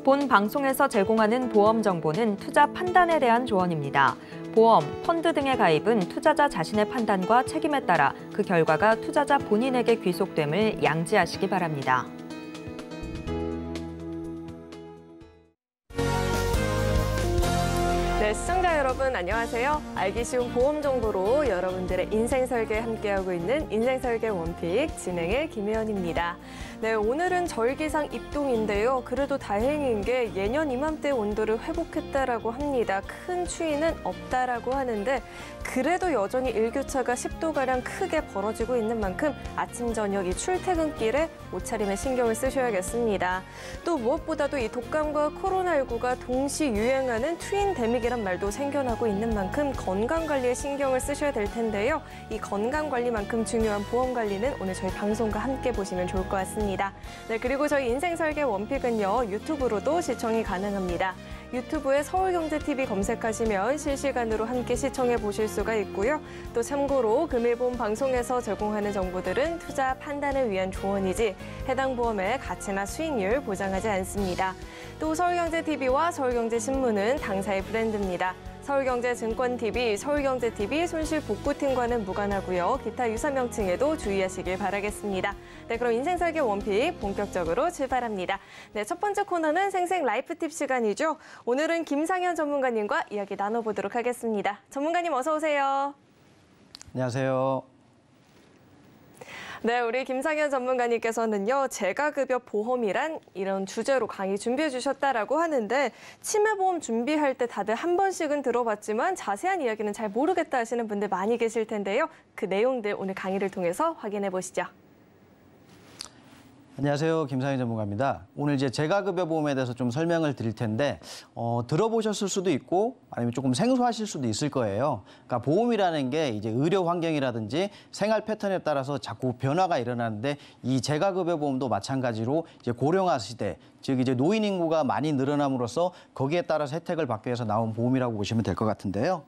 본 방송에서 제공하는 보험 정보는 투자 판단에 대한 조언입니다. 보험, 펀드 등의 가입은 투자자 자신의 판단과 책임에 따라 그 결과가 투자자 본인에게 귀속됨을 양지하시기 바랍니다. 네, 시청자 여러분 안녕하세요. 알기 쉬운 보험 정보로 여러분들의 인생 설계 함께하고 있는 인생 설계 원픽 진행의 김혜연입니다. 네, 오늘은 절기상 입동인데요. 그래도 다행인 게 예년 이맘때 온도를 회복했다라고 합니다. 큰 추위는 없다라고 하는데 그래도 여전히 일교차가 10도가량 크게 벌어지고 있는 만큼 아침 저녁 이 출퇴근길에 옷차림에 신경을 쓰셔야겠습니다. 또 무엇보다도 이 독감과 코로나19가 동시 유행하는 트윈데믹이란 말도 생겨나고 있는 만큼 건강관리에 신경을 쓰셔야 될 텐데요. 이 건강관리만큼 중요한 보험관리는 오늘 저희 방송과 함께 보시면 좋을 것 같습니다. 네, 그리고 저희 인생설계 원픽은요. 유튜브로도 시청이 가능합니다. 유튜브에 서울경제TV 검색하시면 실시간으로 함께 시청해 보실 수가 있고요. 또 참고로 금일보험 방송에서 제공하는 정보들은 투자 판단을 위한 조언이지 해당 보험의 가치나 수익률 보장하지 않습니다. 또 서울경제TV와 서울경제신문은 당사의 브랜드입니다. 서울경제증권TV, 서울경제TV 손실복구팀과는 무관하고요. 기타 유사 명칭에도 주의하시길 바라겠습니다. 네, 그럼 인생설계 원픽 본격적으로 출발합니다. 네, 첫 번째 코너는 생생 라이프 팁 시간이죠. 오늘은 김상현 전문가님과 이야기 나눠보도록 하겠습니다. 전문가님 어서 오세요. 안녕하세요. 네, 우리 김상현 전문가님께서는요, 재가급여 보험이란 이런 주제로 강의 준비해 주셨다라고 하는데 치매보험 준비할 때 다들 한 번씩은 들어봤지만 자세한 이야기는 잘 모르겠다 하시는 분들 많이 계실 텐데요. 그 내용들 오늘 강의를 통해서 확인해 보시죠. 안녕하세요. 김상현 전문가입니다. 오늘 이제 재가급여 보험에 대해서 좀 설명을 드릴 텐데 들어보셨을 수도 있고 아니면 조금 생소하실 수도 있을 거예요. 그러니까 보험이라는 게 이제 의료 환경이라든지 생활 패턴에 따라서 자꾸 변화가 일어나는데 이 재가급여 보험도 마찬가지로 이제 고령화 시대, 즉 이제 노인 인구가 많이 늘어남으로써 거기에 따라서 혜택을 받기 위해서 나온 보험이라고 보시면 될 것 같은데요.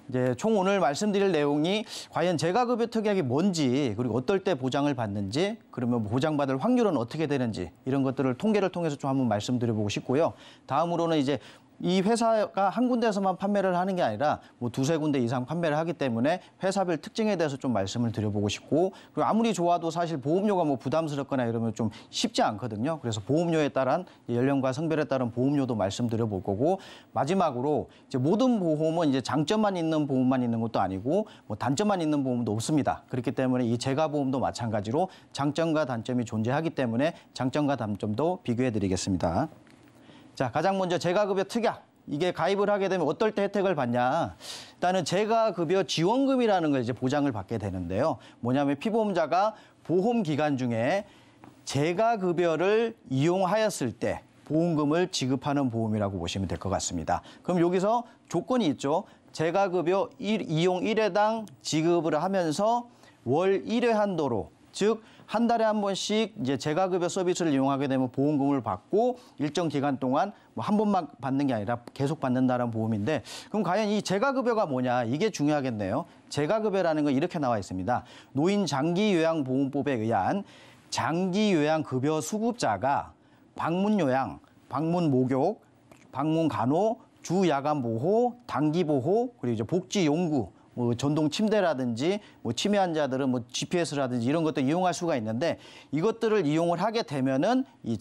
이제 총 오늘 말씀드릴 내용이 과연 재가급여 특약이 뭔지 그리고 어떨 때 보장을 받는지 그러면 보장받을 확률은 어떻게 되는지 이런 것들을 통계를 통해서 좀 한번 말씀드려보고 싶고요. 다음으로는 이제 이 회사가 한 군데에서만 판매를 하는 게 아니라 뭐 두세 군데 이상 판매를 하기 때문에 회사별 특징에 대해서 좀 말씀을 드려보고 싶고 그리고 아무리 좋아도 사실 보험료가 뭐 부담스럽거나 이러면 좀 쉽지 않거든요. 그래서 보험료에 따른 연령과 성별에 따른 보험료도 말씀드려볼 거고 마지막으로 이제 모든 보험은 이제 장점만 있는 보험만 있는 것도 아니고 뭐 단점만 있는 보험도 없습니다. 그렇기 때문에 이 재가보험도 마찬가지로 장점과 단점이 존재하기 때문에 장점과 단점도 비교해드리겠습니다. 자, 가장 먼저 재가급여 특약. 이게 가입을 하게 되면 어떨 때 혜택을 받냐. 일단은 재가급여 지원금이라는 걸 이제 보장을 받게 되는데요. 뭐냐면 피보험자가 보험 기간 중에 재가급여를 이용하였을 때 보험금을 지급하는 보험이라고 보시면 될 것 같습니다. 그럼 여기서 조건이 있죠. 재가급여 이용 1회당 지급을 하면서 월 1회 한도로, 즉 한 달에 한 번씩 이제 재가급여 서비스를 이용하게 되면 보험금을 받고 일정 기간 동안 뭐 한 번만 받는 게 아니라 계속 받는다는 보험인데 그럼 과연 이 재가급여가 뭐냐 이게 중요하겠네요. 재가급여라는 건 이렇게 나와 있습니다. 노인장기요양보험법에 의한 장기요양급여 수급자가 방문요양, 방문목욕, 방문간호, 주야간보호, 단기보호 그리고 이제 복지용구 뭐 전동 침대라든지 뭐 치매 환자들은 뭐 GPS라든지 이런 것도 이용할 수가 있는데 이것들을 이용을 하게 되면은 이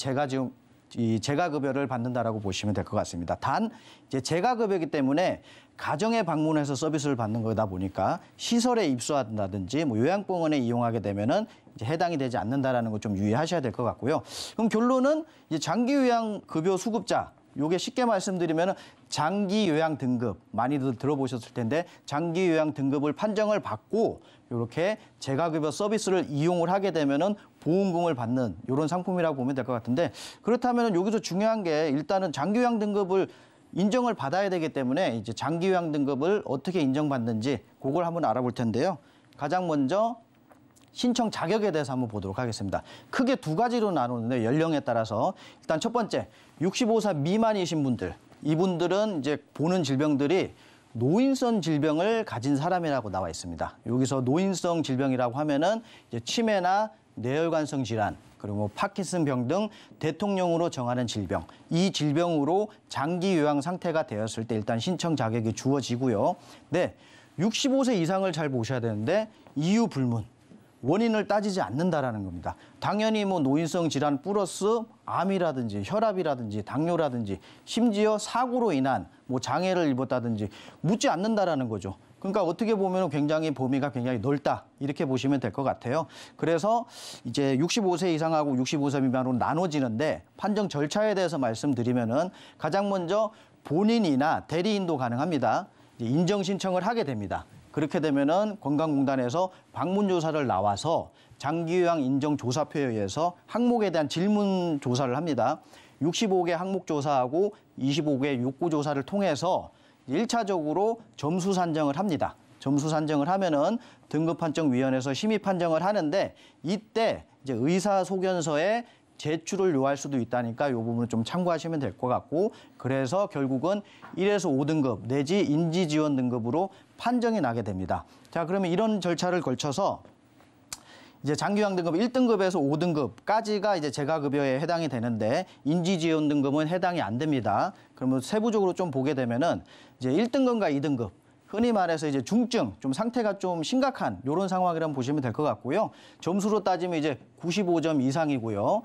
재가급여를 받는다라고 보시면 될 것 같습니다. 단 이제 재가급여이기 때문에 가정에 방문해서 서비스를 받는 거다 보니까 시설에 입소한다든지 뭐 요양병원에 이용하게 되면은 이제 해당이 되지 않는다라는 거 좀 유의하셔야 될 것 같고요. 그럼 결론은 이제 장기요양급여 수급자. 요게 쉽게 말씀드리면 장기 요양 등급 많이들 들어보셨을 텐데 장기 요양 등급을 판정을 받고 이렇게 재가급여 서비스를 이용을 하게 되면은 보험금을 받는 이런 상품이라고 보면 될 것 같은데 그렇다면 여기서 중요한 게 일단은 장기 요양 등급을 인정을 받아야 되기 때문에 이제 장기 요양 등급을 어떻게 인정받는지 그걸 한번 알아볼 텐데요. 가장 먼저 신청 자격에 대해서 한번 보도록 하겠습니다. 크게 두 가지로 나누는데 연령에 따라서 일단 첫 번째 65세 미만이신 분들 이분들은 이제 보는 질병들이 노인성 질병을 가진 사람이라고 나와 있습니다. 여기서 노인성 질병이라고 하면은 이제 치매나 뇌혈관성 질환, 그리고 파킨슨병 등 대통령으로 정하는 질병, 이 질병으로 장기 요양 상태가 되었을 때 일단 신청 자격이 주어지고요. 네, 65세 이상을 잘 보셔야 되는데 이유 불문, 원인을 따지지 않는다라는 겁니다. 당연히 뭐 노인성 질환 플러스 암이라든지 혈압이라든지 당뇨라든지 심지어 사고로 인한 뭐 장애를 입었다든지 묻지 않는다라는 거죠. 그러니까 어떻게 보면 굉장히 범위가 굉장히 넓다 이렇게 보시면 될 것 같아요. 그래서 이제 65세 이상하고 65세 미만으로 나눠지는데 판정 절차에 대해서 말씀드리면은 가장 먼저 본인이나 대리인도 가능합니다. 인정 신청을 하게 됩니다. 그렇게 되면은 건강공단에서 방문 조사를 나와서 장기요양 인정 조사표에 의해서 항목에 대한 질문 조사를 합니다. 65개 항목 조사하고 25개 욕구 조사를 통해서 1차적으로 점수 산정을 합니다. 점수 산정을 하면은 등급판정위원회에서 심의 판정을 하는데 이때 이제 의사소견서에 제출을 요할 수도 있다니까 이 부분을 좀 참고하시면 될 것 같고, 그래서 결국은 1에서 5등급 내지 인지지원 등급으로 판정이 나게 됩니다. 자, 그러면 이런 절차를 걸쳐서 이제 장기요양 등급 1등급에서 5등급까지가 이제 재가급여에 해당이 되는데 인지지원 등급은 해당이 안 됩니다. 그러면 세부적으로 좀 보게 되면은 이제 1등급과 2등급, 흔히 말해서 이제 중증, 좀 상태가 좀 심각한 이런 상황이라고 보시면 될 것 같고요. 점수로 따지면 이제 95점 이상이고요.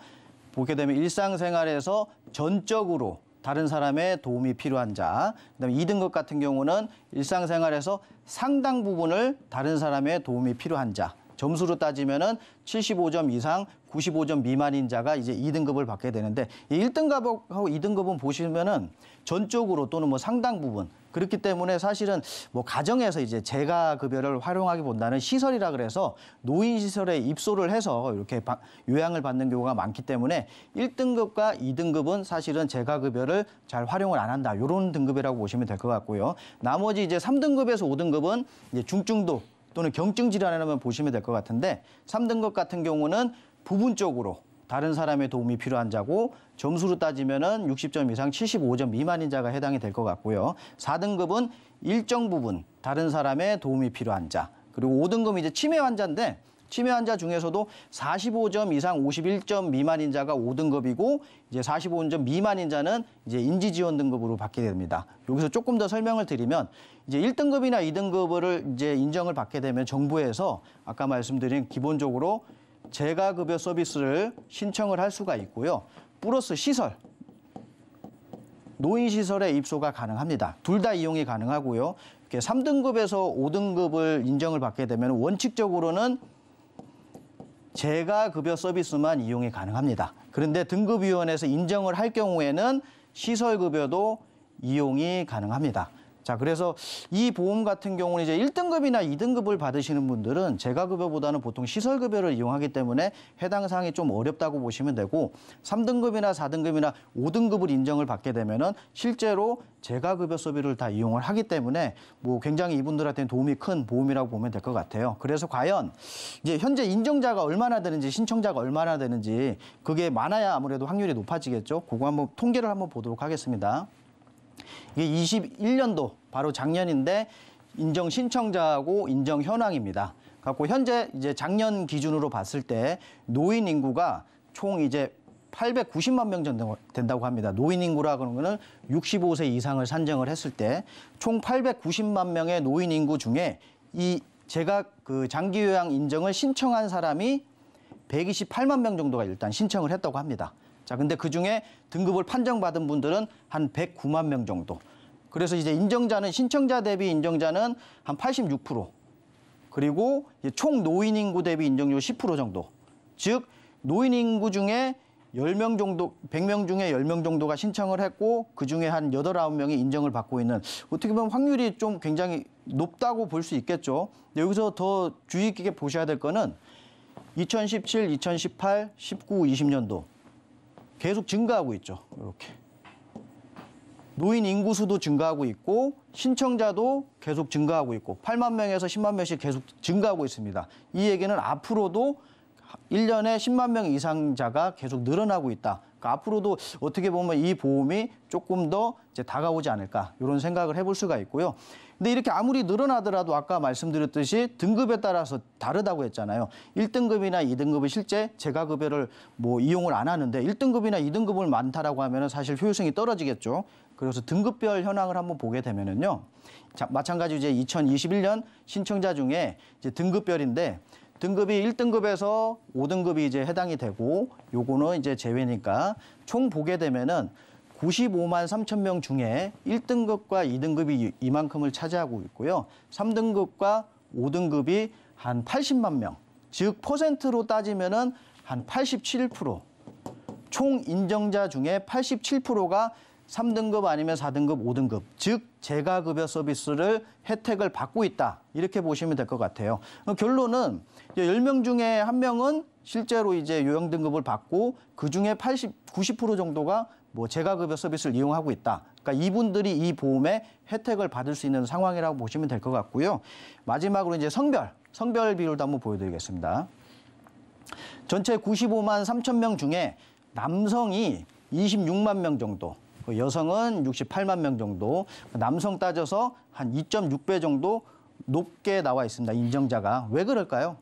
보게 되면 일상생활에서 전적으로 다른 사람의 도움이 필요한 자, 그다음에 2등급 같은 경우는 일상생활에서 상당 부분을 다른 사람의 도움이 필요한 자, 점수로 따지면은 75점 이상, 95점 미만인 자가 이제 2등급을 받게 되는데, 이 1등급하고 2등급은 보시면은 전적으로 또는 뭐 상당 부분, 그렇기 때문에 사실은 뭐 가정에서 이제 재가급여를 활용하기보다는 시설이라 그래서 노인시설에 입소를 해서 이렇게 요양을 받는 경우가 많기 때문에 1등급과 2등급은 사실은 재가급여를 잘 활용을 안 한다, 이런 등급이라고 보시면 될 것 같고요. 나머지 이제 3등급에서 5등급은 이제 중증도 또는 경증 질환이라면 보시면 될 것 같은데, 3등급 같은 경우는 부분적으로 다른 사람의 도움이 필요한 자고, 점수로 따지면은 60점 이상 75점 미만인 자가 해당이 될 것 같고요. 4등급은 일정 부분 다른 사람의 도움이 필요한 자, 그리고 5등급은 이제 치매 환자인데, 치매 환자 중에서도 45점 이상 51점 미만인 자가 5등급이고, 이제 45점 미만인 자는 이제 인지지원 등급으로 받게 됩니다. 여기서 조금 더 설명을 드리면, 이제 1등급이나 2등급을 이제 인정을 받게 되면 정부에서 아까 말씀드린 기본적으로 재가급여 서비스를 신청을 할 수가 있고요. 플러스 시설, 노인시설에 입소가 가능합니다. 둘 다 이용이 가능하고요. 이렇게 3등급에서 5등급을 인정을 받게 되면 원칙적으로는 재가급여 서비스만 이용이 가능합니다. 그런데 등급위원회에서 인정을 할 경우에는 시설급여도 이용이 가능합니다. 자, 그래서 이 보험 같은 경우는 이제 1등급이나 2등급을 받으시는 분들은 재가급여보다는 보통 시설급여를 이용하기 때문에 해당 사항이 좀 어렵다고 보시면 되고, 3등급이나 4등급이나 5등급을 인정을 받게 되면은 실제로 재가급여 서비스를 다 이용을 하기 때문에 뭐 굉장히 이분들한테는 도움이 큰 보험이라고 보면 될 것 같아요. 그래서 과연 이제 현재 인정자가 얼마나 되는지, 신청자가 얼마나 되는지, 그게 많아야 아무래도 확률이 높아지겠죠. 그거 한번 통계를 한번 보도록 하겠습니다. 이게 21년도 바로 작년인데 인정 신청자하고 인정 현황입니다. 갖고 현재 이제 작년 기준으로 봤을 때 노인 인구가 총 이제 890만 명 정도 된다고 합니다. 노인 인구라 그런 거는 65세 이상을 산정을 했을 때 총 890만 명의 노인 인구 중에 이 제가 그 장기 요양 인정을 신청한 사람이 128만 명 정도가 일단 신청을 했다고 합니다. 자, 근데 그 중에 등급을 판정받은 분들은 한 109만 명 정도. 그래서 이제 인정자는, 신청자 대비 인정자는 한 86%. 그리고 총 노인 인구 대비 인정률 10% 정도. 즉, 노인 인구 중에 10명 정도, 100명 중에 10명 정도가 신청을 했고, 그 중에 한 8, 9명이 인정을 받고 있는, 어떻게 보면 확률이 좀 굉장히 높다고 볼 수 있겠죠. 근데 여기서 더 주의 깊게 보셔야 될 거는 2017, 2018, 19, 20년도. 계속 증가하고 있죠. 이렇게. 노인 인구 수도 증가하고 있고 신청자도 계속 증가하고 있고 8만 명에서 10만 명씩 계속 증가하고 있습니다. 이 얘기는 앞으로도 1년에 10만 명 이상자가 계속 늘어나고 있다. 그러니까 앞으로도 어떻게 보면 이 보험이 조금 더 이제 다가오지 않을까 이런 생각을 해볼 수가 있고요. 근데 이렇게 아무리 늘어나더라도 아까 말씀드렸듯이 등급에 따라서 다르다고 했잖아요. 1등급이나 2등급은 실제 재가급여를 뭐 이용을 안 하는데 1등급이나 2등급을 많다라고 하면은 사실 효율성이 떨어지겠죠. 그래서 등급별 현황을 한번 보게 되면은요. 자, 마찬가지로 이제 2021년 신청자 중에 이제 등급별인데 등급이 1등급에서 5등급이 이제 해당이 되고 요거는 이제 제외니까 총 보게 되면은 95만 3천 명 중에 1등급과 2등급이 이만큼을 차지하고 있고요. 3등급과 5등급이 한 80만 명, 즉 퍼센트로 따지면은 한 87%, 총 인정자 중에 87%가 3등급 아니면 4등급, 5등급, 즉 재가급여 서비스를 혜택을 받고 있다. 이렇게 보시면 될 것 같아요. 결론은 10명 중에 1명은 실제로 이제 요양 등급을 받고 그중에 90% 정도가 뭐 재가급여 서비스를 이용하고 있다. 그러니까 이분들이 이 보험의 혜택을 받을 수 있는 상황이라고 보시면 될 것 같고요. 마지막으로 이제 성별 비율도 한번 보여드리겠습니다. 전체 95만 3천 명 중에 남성이 26만 명 정도, 여성은 68만 명 정도, 남성 따져서 한 2.6배 정도 높게 나와 있습니다. 인정자가. 왜 그럴까요?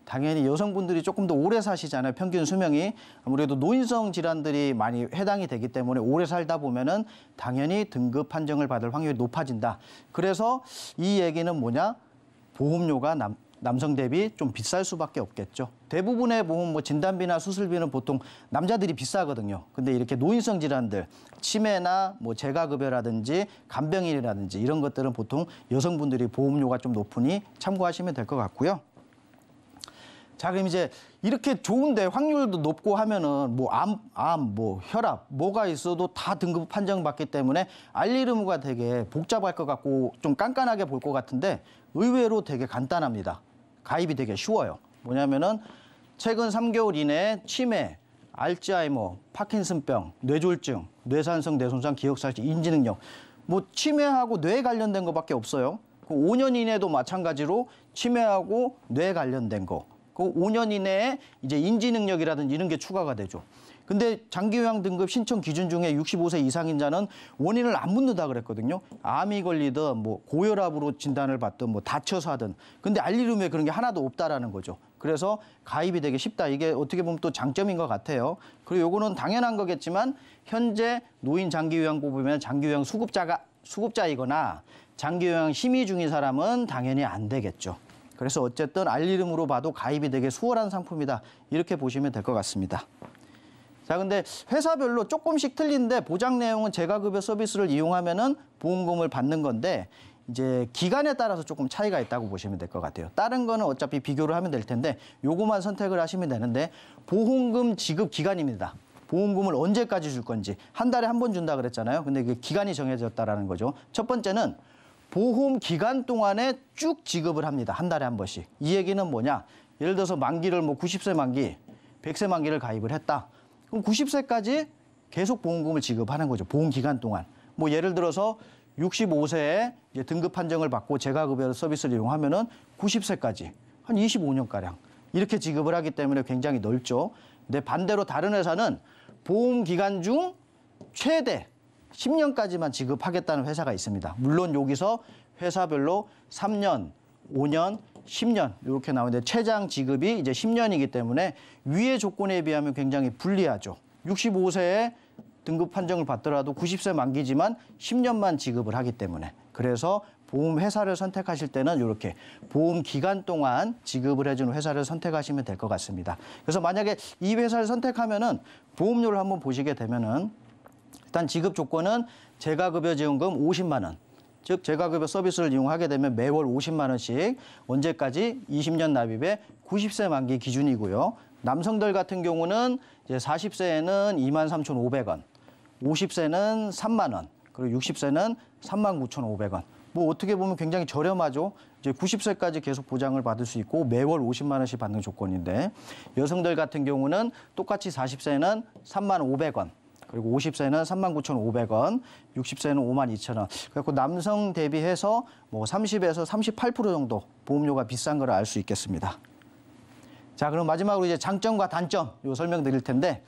당연히 여성분들이 조금 더 오래 사시잖아요. 평균 수명이. 아무래도 노인성 질환들이 많이 해당이 되기 때문에 오래 살다 보면은 당연히 등급 판정을 받을 확률이 높아진다. 그래서 이 얘기는 뭐냐? 보험료가 남성 대비 좀 비쌀 수밖에 없겠죠. 대부분의 보험 뭐 진단비나 수술비는 보통 남자들이 비싸거든요. 근데 이렇게 노인성 질환들, 치매나 뭐 재가급여라든지 간병인이라든지 이런 것들은 보통 여성분들이 보험료가 좀 높으니 참고하시면 될 것 같고요. 자, 그럼 이제 이렇게 좋은데 확률도 높고 하면은 뭐 뭐 혈압, 뭐가 있어도 다 등급 판정받기 때문에 알리르무가 되게 복잡할 것 같고 좀 깐깐하게 볼 것 같은데 의외로 되게 간단합니다. 가입이 되게 쉬워요. 뭐냐면은 최근 3개월 이내에 치매, 알츠하이머, 파킨슨병, 뇌졸중, 뇌산성, 뇌손상, 기억상실, 인지능력 뭐 치매하고 뇌 관련된 거밖에 없어요. 5년 이내도 마찬가지로 치매하고 뇌 관련된 거. 그 5년 이내에 이제 인지능력이라든지 이런 게 추가가 되죠. 근데 장기요양 등급 신청 기준 중에 65세 이상인 자는 원인을 안 묻는다 그랬거든요. 암이 걸리든 뭐 고혈압으로 진단을 받든 뭐 다쳐서 하든. 근데 알리름에 그런 게 하나도 없다라는 거죠. 그래서 가입이 되게 쉽다. 이게 어떻게 보면 또 장점인 것 같아요. 그리고 요거는 당연한 거겠지만 현재 노인 장기요양보 보면 장기요양 수급자이거나 장기요양 심의 중인 사람은 당연히 안 되겠죠. 그래서 어쨌든 알리름으로 봐도 가입이 되게 수월한 상품이다. 이렇게 보시면 될 것 같습니다. 자, 근데 회사별로 조금씩 틀린데 보장 내용은 재가급여 서비스를 이용하면은 보험금을 받는 건데 이제 기간에 따라서 조금 차이가 있다고 보시면 될 것 같아요. 다른 거는 어차피 비교를 하면 될 텐데 요거만 선택을 하시면 되는데 보험금 지급 기간입니다. 보험금을 언제까지 줄 건지 한 달에 한 번 준다 그랬잖아요. 근데 그 기간이 정해졌다라는 거죠. 첫 번째는 보험 기간 동안에 쭉 지급을 합니다. 한 달에 한 번씩. 이 얘기는 뭐냐? 예를 들어서 만기를 뭐 90세 만기, 100세 만기를 가입을 했다. 그럼 90세까지 계속 보험금을 지급하는 거죠. 보험 기간 동안. 뭐 예를 들어서 65세에 이제 등급 판정을 받고 재가급여 서비스를 이용하면은 90세까지 한 25년가량 이렇게 지급을 하기 때문에 굉장히 넓죠. 근데 반대로 다른 회사는 보험 기간 중 최대 10년까지만 지급하겠다는 회사가 있습니다. 물론 여기서 회사별로 3년, 5년, 10년 이렇게 나오는데 최장 지급이 이제 10년이기 때문에 위의 조건에 비하면 굉장히 불리하죠. 65세에 등급 판정을 받더라도 90세 만기지만 10년만 지급을 하기 때문에. 그래서 보험 회사를 선택하실 때는 이렇게 보험 기간 동안 지급을 해주는 회사를 선택하시면 될 것 같습니다. 그래서 만약에 이 회사를 선택하면은 보험료를 한번 보시게 되면은 일단 지급 조건은 재가급여 지원금 50만 원. 즉 재가급여 서비스를 이용하게 되면 매월 50만 원씩 언제까지 20년 납입에 90세 만기 기준이고요. 남성들 같은 경우는 이제 40세에는 23,500원, 50세는 3만 원, 그리고 60세는 39,500원. 뭐 어떻게 보면 굉장히 저렴하죠. 이제 90세까지 계속 보장을 받을 수 있고 매월 50만 원씩 받는 조건인데 여성들 같은 경우는 똑같이 40세는 35,500원. 그리고 50세는 39,500원, 60세는 52,000원. 그래서 남성 대비해서 뭐 30에서 38% 정도 보험료가 비싼 걸 알 수 있겠습니다. 자, 그럼 마지막으로 이제 장점과 단점 요 설명드릴 텐데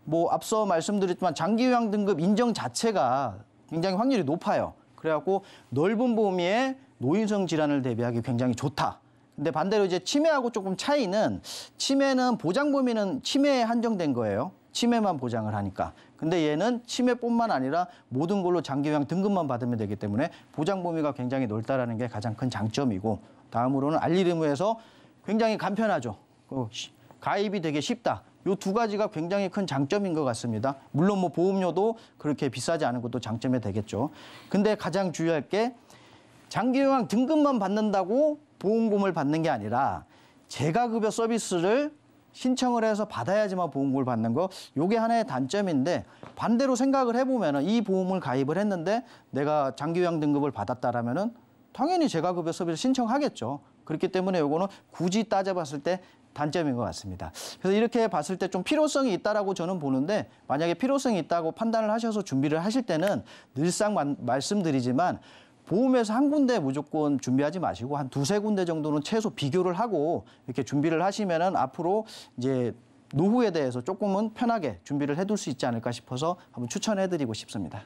뭐 앞서 말씀드렸지만 장기 요양 등급 인정 자체가 굉장히 확률이 높아요. 그래갖고 넓은 범위의 노인성 질환을 대비하기 굉장히 좋다. 근데 반대로 이제 치매하고 조금 차이는 치매는 보장 범위는 치매에 한정된 거예요. 치매만 보장을 하니까. 근데 얘는 치매뿐만 아니라 모든 걸로 장기 요양 등급만 받으면 되기 때문에 보장 범위가 굉장히 넓다라는 게 가장 큰 장점이고, 다음으로는 알릴 의무에서 굉장히 간편하죠. 가입이 되게 쉽다. 이 두 가지가 굉장히 큰 장점인 것 같습니다. 물론 뭐 보험료도 그렇게 비싸지 않은 것도 장점이 되겠죠. 근데 가장 중요할 게 장기 요양 등급만 받는다고 보험금을 받는 게 아니라 재가급여 서비스를 신청을 해서 받아야지만 보험금을 받는 거, 이게 하나의 단점인데, 반대로 생각을 해보면 이 보험을 가입을 했는데 내가 장기 요양 등급을 받았다라면은 당연히 재가급여 서비스 신청하겠죠. 그렇기 때문에 이거는 굳이 따져봤을 때 단점인 것 같습니다. 그래서 이렇게 봤을 때 좀 필요성이 있다라고 저는 보는데, 만약에 필요성이 있다고 판단을 하셔서 준비를 하실 때는 늘상 말씀드리지만 보험회사 한 군데 무조건 준비하지 마시고 한 두세 군데 정도는 최소 비교를 하고 이렇게 준비를 하시면은 앞으로 이제 노후에 대해서 조금은 편하게 준비를 해둘 수 있지 않을까 싶어서 한번 추천해드리고 싶습니다.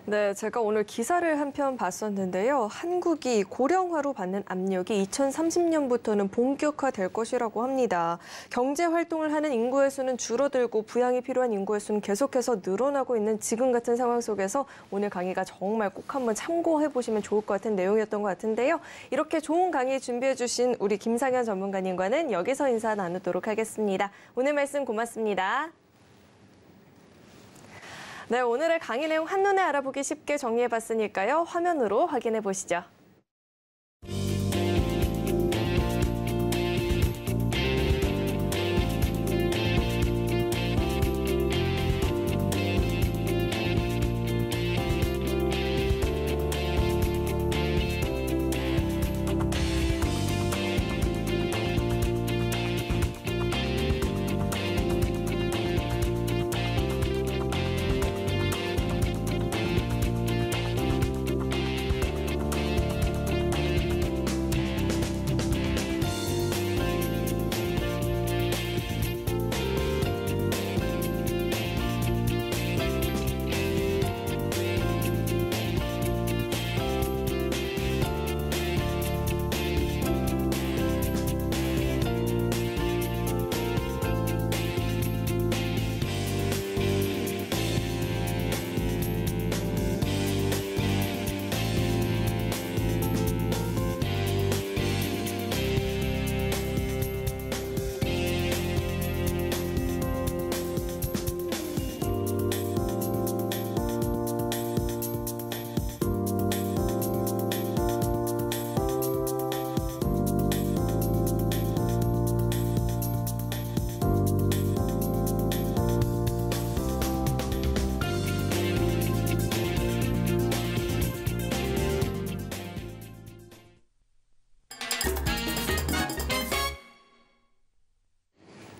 네, 제가 오늘 기사를 한 편 봤었는데요. 한국이 고령화로 받는 압력이 2030년부터는 본격화될 것이라고 합니다. 경제 활동을 하는 인구의 수는 줄어들고 부양이 필요한 인구의 수는 계속해서 늘어나고 있는 지금 같은 상황 속에서 오늘 강의가 정말 꼭 한번 참고해 보시면 좋을 것 같은 내용이었던 것 같은데요. 이렇게 좋은 강의 준비해 주신 우리 김상현 전문가님과는 여기서 인사 나누도록 하겠습니다. 오늘 말씀 고맙습니다. 네, 오늘의 강의 내용 한눈에 알아보기 쉽게 정리해봤으니까요. 화면으로 확인해 보시죠.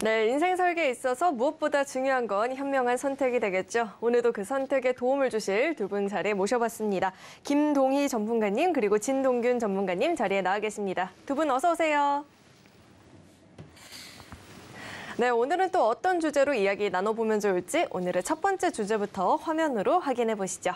네, 인생 설계에 있어서 무엇보다 중요한 건 현명한 선택이 되겠죠. 오늘도 그 선택에 도움을 주실 두 분 자리에 모셔봤습니다. 김동희 전문가님 그리고 진동균 전문가님 자리에 나와 계십니다. 두 분 어서 오세요. 네, 오늘은 또 어떤 주제로 이야기 나눠보면 좋을지 오늘의 첫 번째 주제부터 화면으로 확인해 보시죠.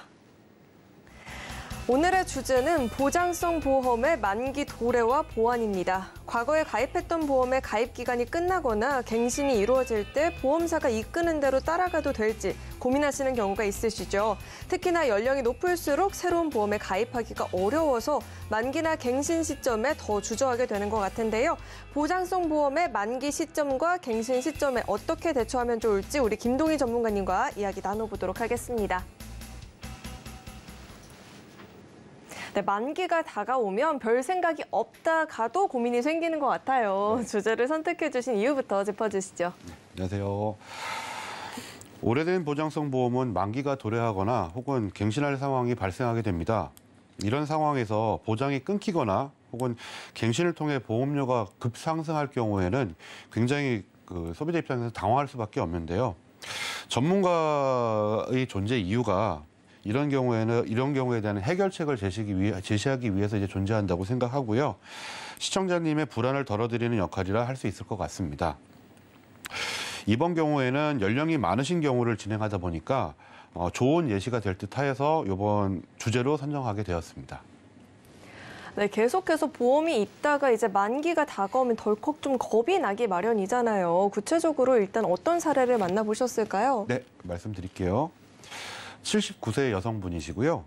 오늘의 주제는 보장성 보험의 만기 도래와 보완입니다. 과거에 가입했던 보험의 가입 기간이 끝나거나 갱신이 이루어질 때 보험사가 이끄는 대로 따라가도 될지 고민하시는 경우가 있으시죠. 특히나 연령이 높을수록 새로운 보험에 가입하기가 어려워서 만기나 갱신 시점에 더 주저하게 되는 것 같은데요. 보장성 보험의 만기 시점과 갱신 시점에 어떻게 대처하면 좋을지 우리 김동희 전문가님과 이야기 나눠보도록 하겠습니다. 네, 만기가 다가오면 별 생각이 없다가도 고민이 생기는 것 같아요. 네. 주제를 선택해 주신 이유부터 짚어주시죠. 안녕하세요. 오래된 보장성 보험은 만기가 도래하거나 혹은 갱신할 상황이 발생하게 됩니다. 이런 상황에서 보장이 끊기거나 혹은 갱신을 통해 보험료가 급상승할 경우에는 굉장히 소비자 입장에서 당황할 수밖에 없는데요. 전문가의 존재 이유가 이런 경우에 대한 해결책을 제시하기 위해서 이제 존재한다고 생각하고요. 시청자님의 불안을 덜어드리는 역할이라 할 수 있을 것 같습니다. 이번 경우에는 연령이 많으신 경우를 진행하다 보니까 좋은 예시가 될 듯하여서 이번 주제로 선정하게 되었습니다. 네, 계속해서 보험이 있다가 이제 만기가 다가오면 덜컥 좀 겁이 나기 마련이잖아요. 구체적으로 일단 어떤 사례를 만나보셨을까요? 네, 말씀드릴게요. 79세 여성분이시고요.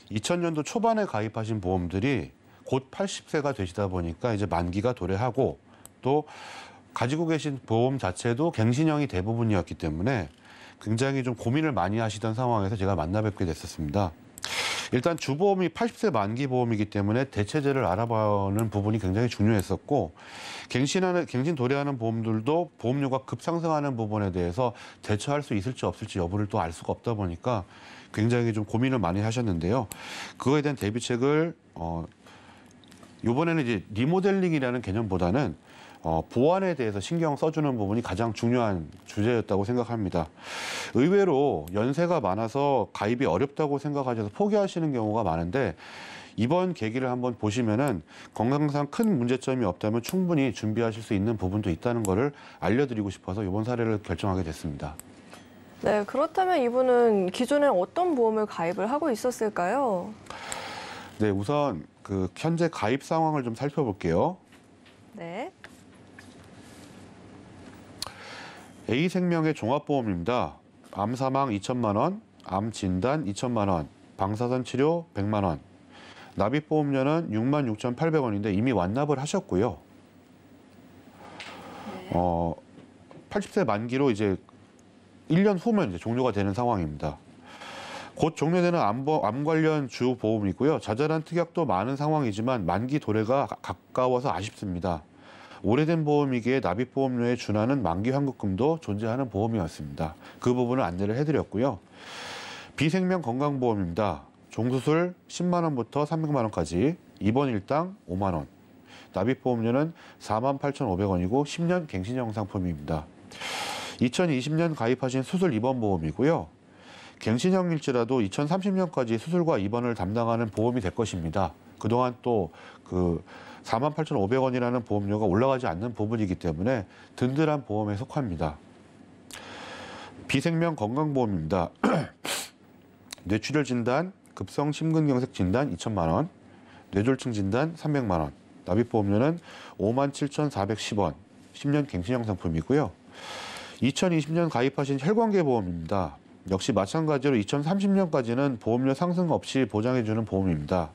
2000년도 초반에 가입하신 보험들이 곧 80세가 되시다 보니까 이제 만기가 도래하고 또 가지고 계신 보험 자체도 갱신형이 대부분이었기 때문에 굉장히 좀 고민을 많이 하시던 상황에서 제가 만나 뵙게 됐었습니다. 일단 주보험이 80세 만기 보험이기 때문에 대체제를 알아보는 부분이 굉장히 중요했었고 갱신 도래하는 보험들도 보험료가 급상승하는 부분에 대해서 대처할 수 있을지 없을지 여부를 또 알 수가 없다 보니까 굉장히 좀 고민을 많이 하셨는데요. 그거에 대한 대비책을 이번에는 이제 리모델링이라는 개념보다는 보안에 대해서 신경 써주는 부분이 가장 중요한 주제였다고 생각합니다. 의외로 연세가 많아서 가입이 어렵다고 생각하셔서 포기하시는 경우가 많은데 이번 계기를 한번 보시면은 건강상 큰 문제점이 없다면 충분히 준비하실 수 있는 부분도 있다는 것을 알려드리고 싶어서 이번 사례를 결정하게 됐습니다. 네, 그렇다면 이분은 기존에 어떤 보험을 가입을 하고 있었을까요? 네, 우선 그 현재 가입 상황을 좀 살펴볼게요. 네. A생명의 종합보험입니다. 암 사망 2천만 원, 암 진단 2천만 원, 방사선 치료 100만 원. 납입보험료는 66,800원인데 이미 완납을 하셨고요. 80세 만기로 이제 1년 후면 이제 종료가 되는 상황입니다. 곧 종료되는 암 관련 주 보험이고요. 자잘한 특약도 많은 상황이지만 만기 도래가 가까워서 아쉽습니다. 오래된 보험이기에 납입보험료에 준하는 만기 환급금도 존재하는 보험이었습니다. 그 부분을 안내를 해드렸고요. 비생명 건강보험입니다. 종수술 10만 원부터 300만 원까지, 입원 일당 5만 원. 납입보험료는 48,500원이고 10년 갱신형 상품입니다. 2020년 가입하신 수술 입원 보험이고요. 갱신형일지라도 2030년까지 수술과 입원을 담당하는 보험이 될 것입니다. 그동안 또 그 48,500원이라는 보험료가 올라가지 않는 부분이기 때문에 든든한 보험에 속합니다. 비생명 건강보험입니다. 뇌출혈 진단, 급성 심근경색 진단 2천만 원, 뇌졸중 진단 300만 원, 납입보험료는 57,410원, 10년 갱신형 상품이고요. 2020년 가입하신 혈관계 보험입니다. 역시 마찬가지로 2030년까지는 보험료 상승 없이 보장해주는 보험입니다.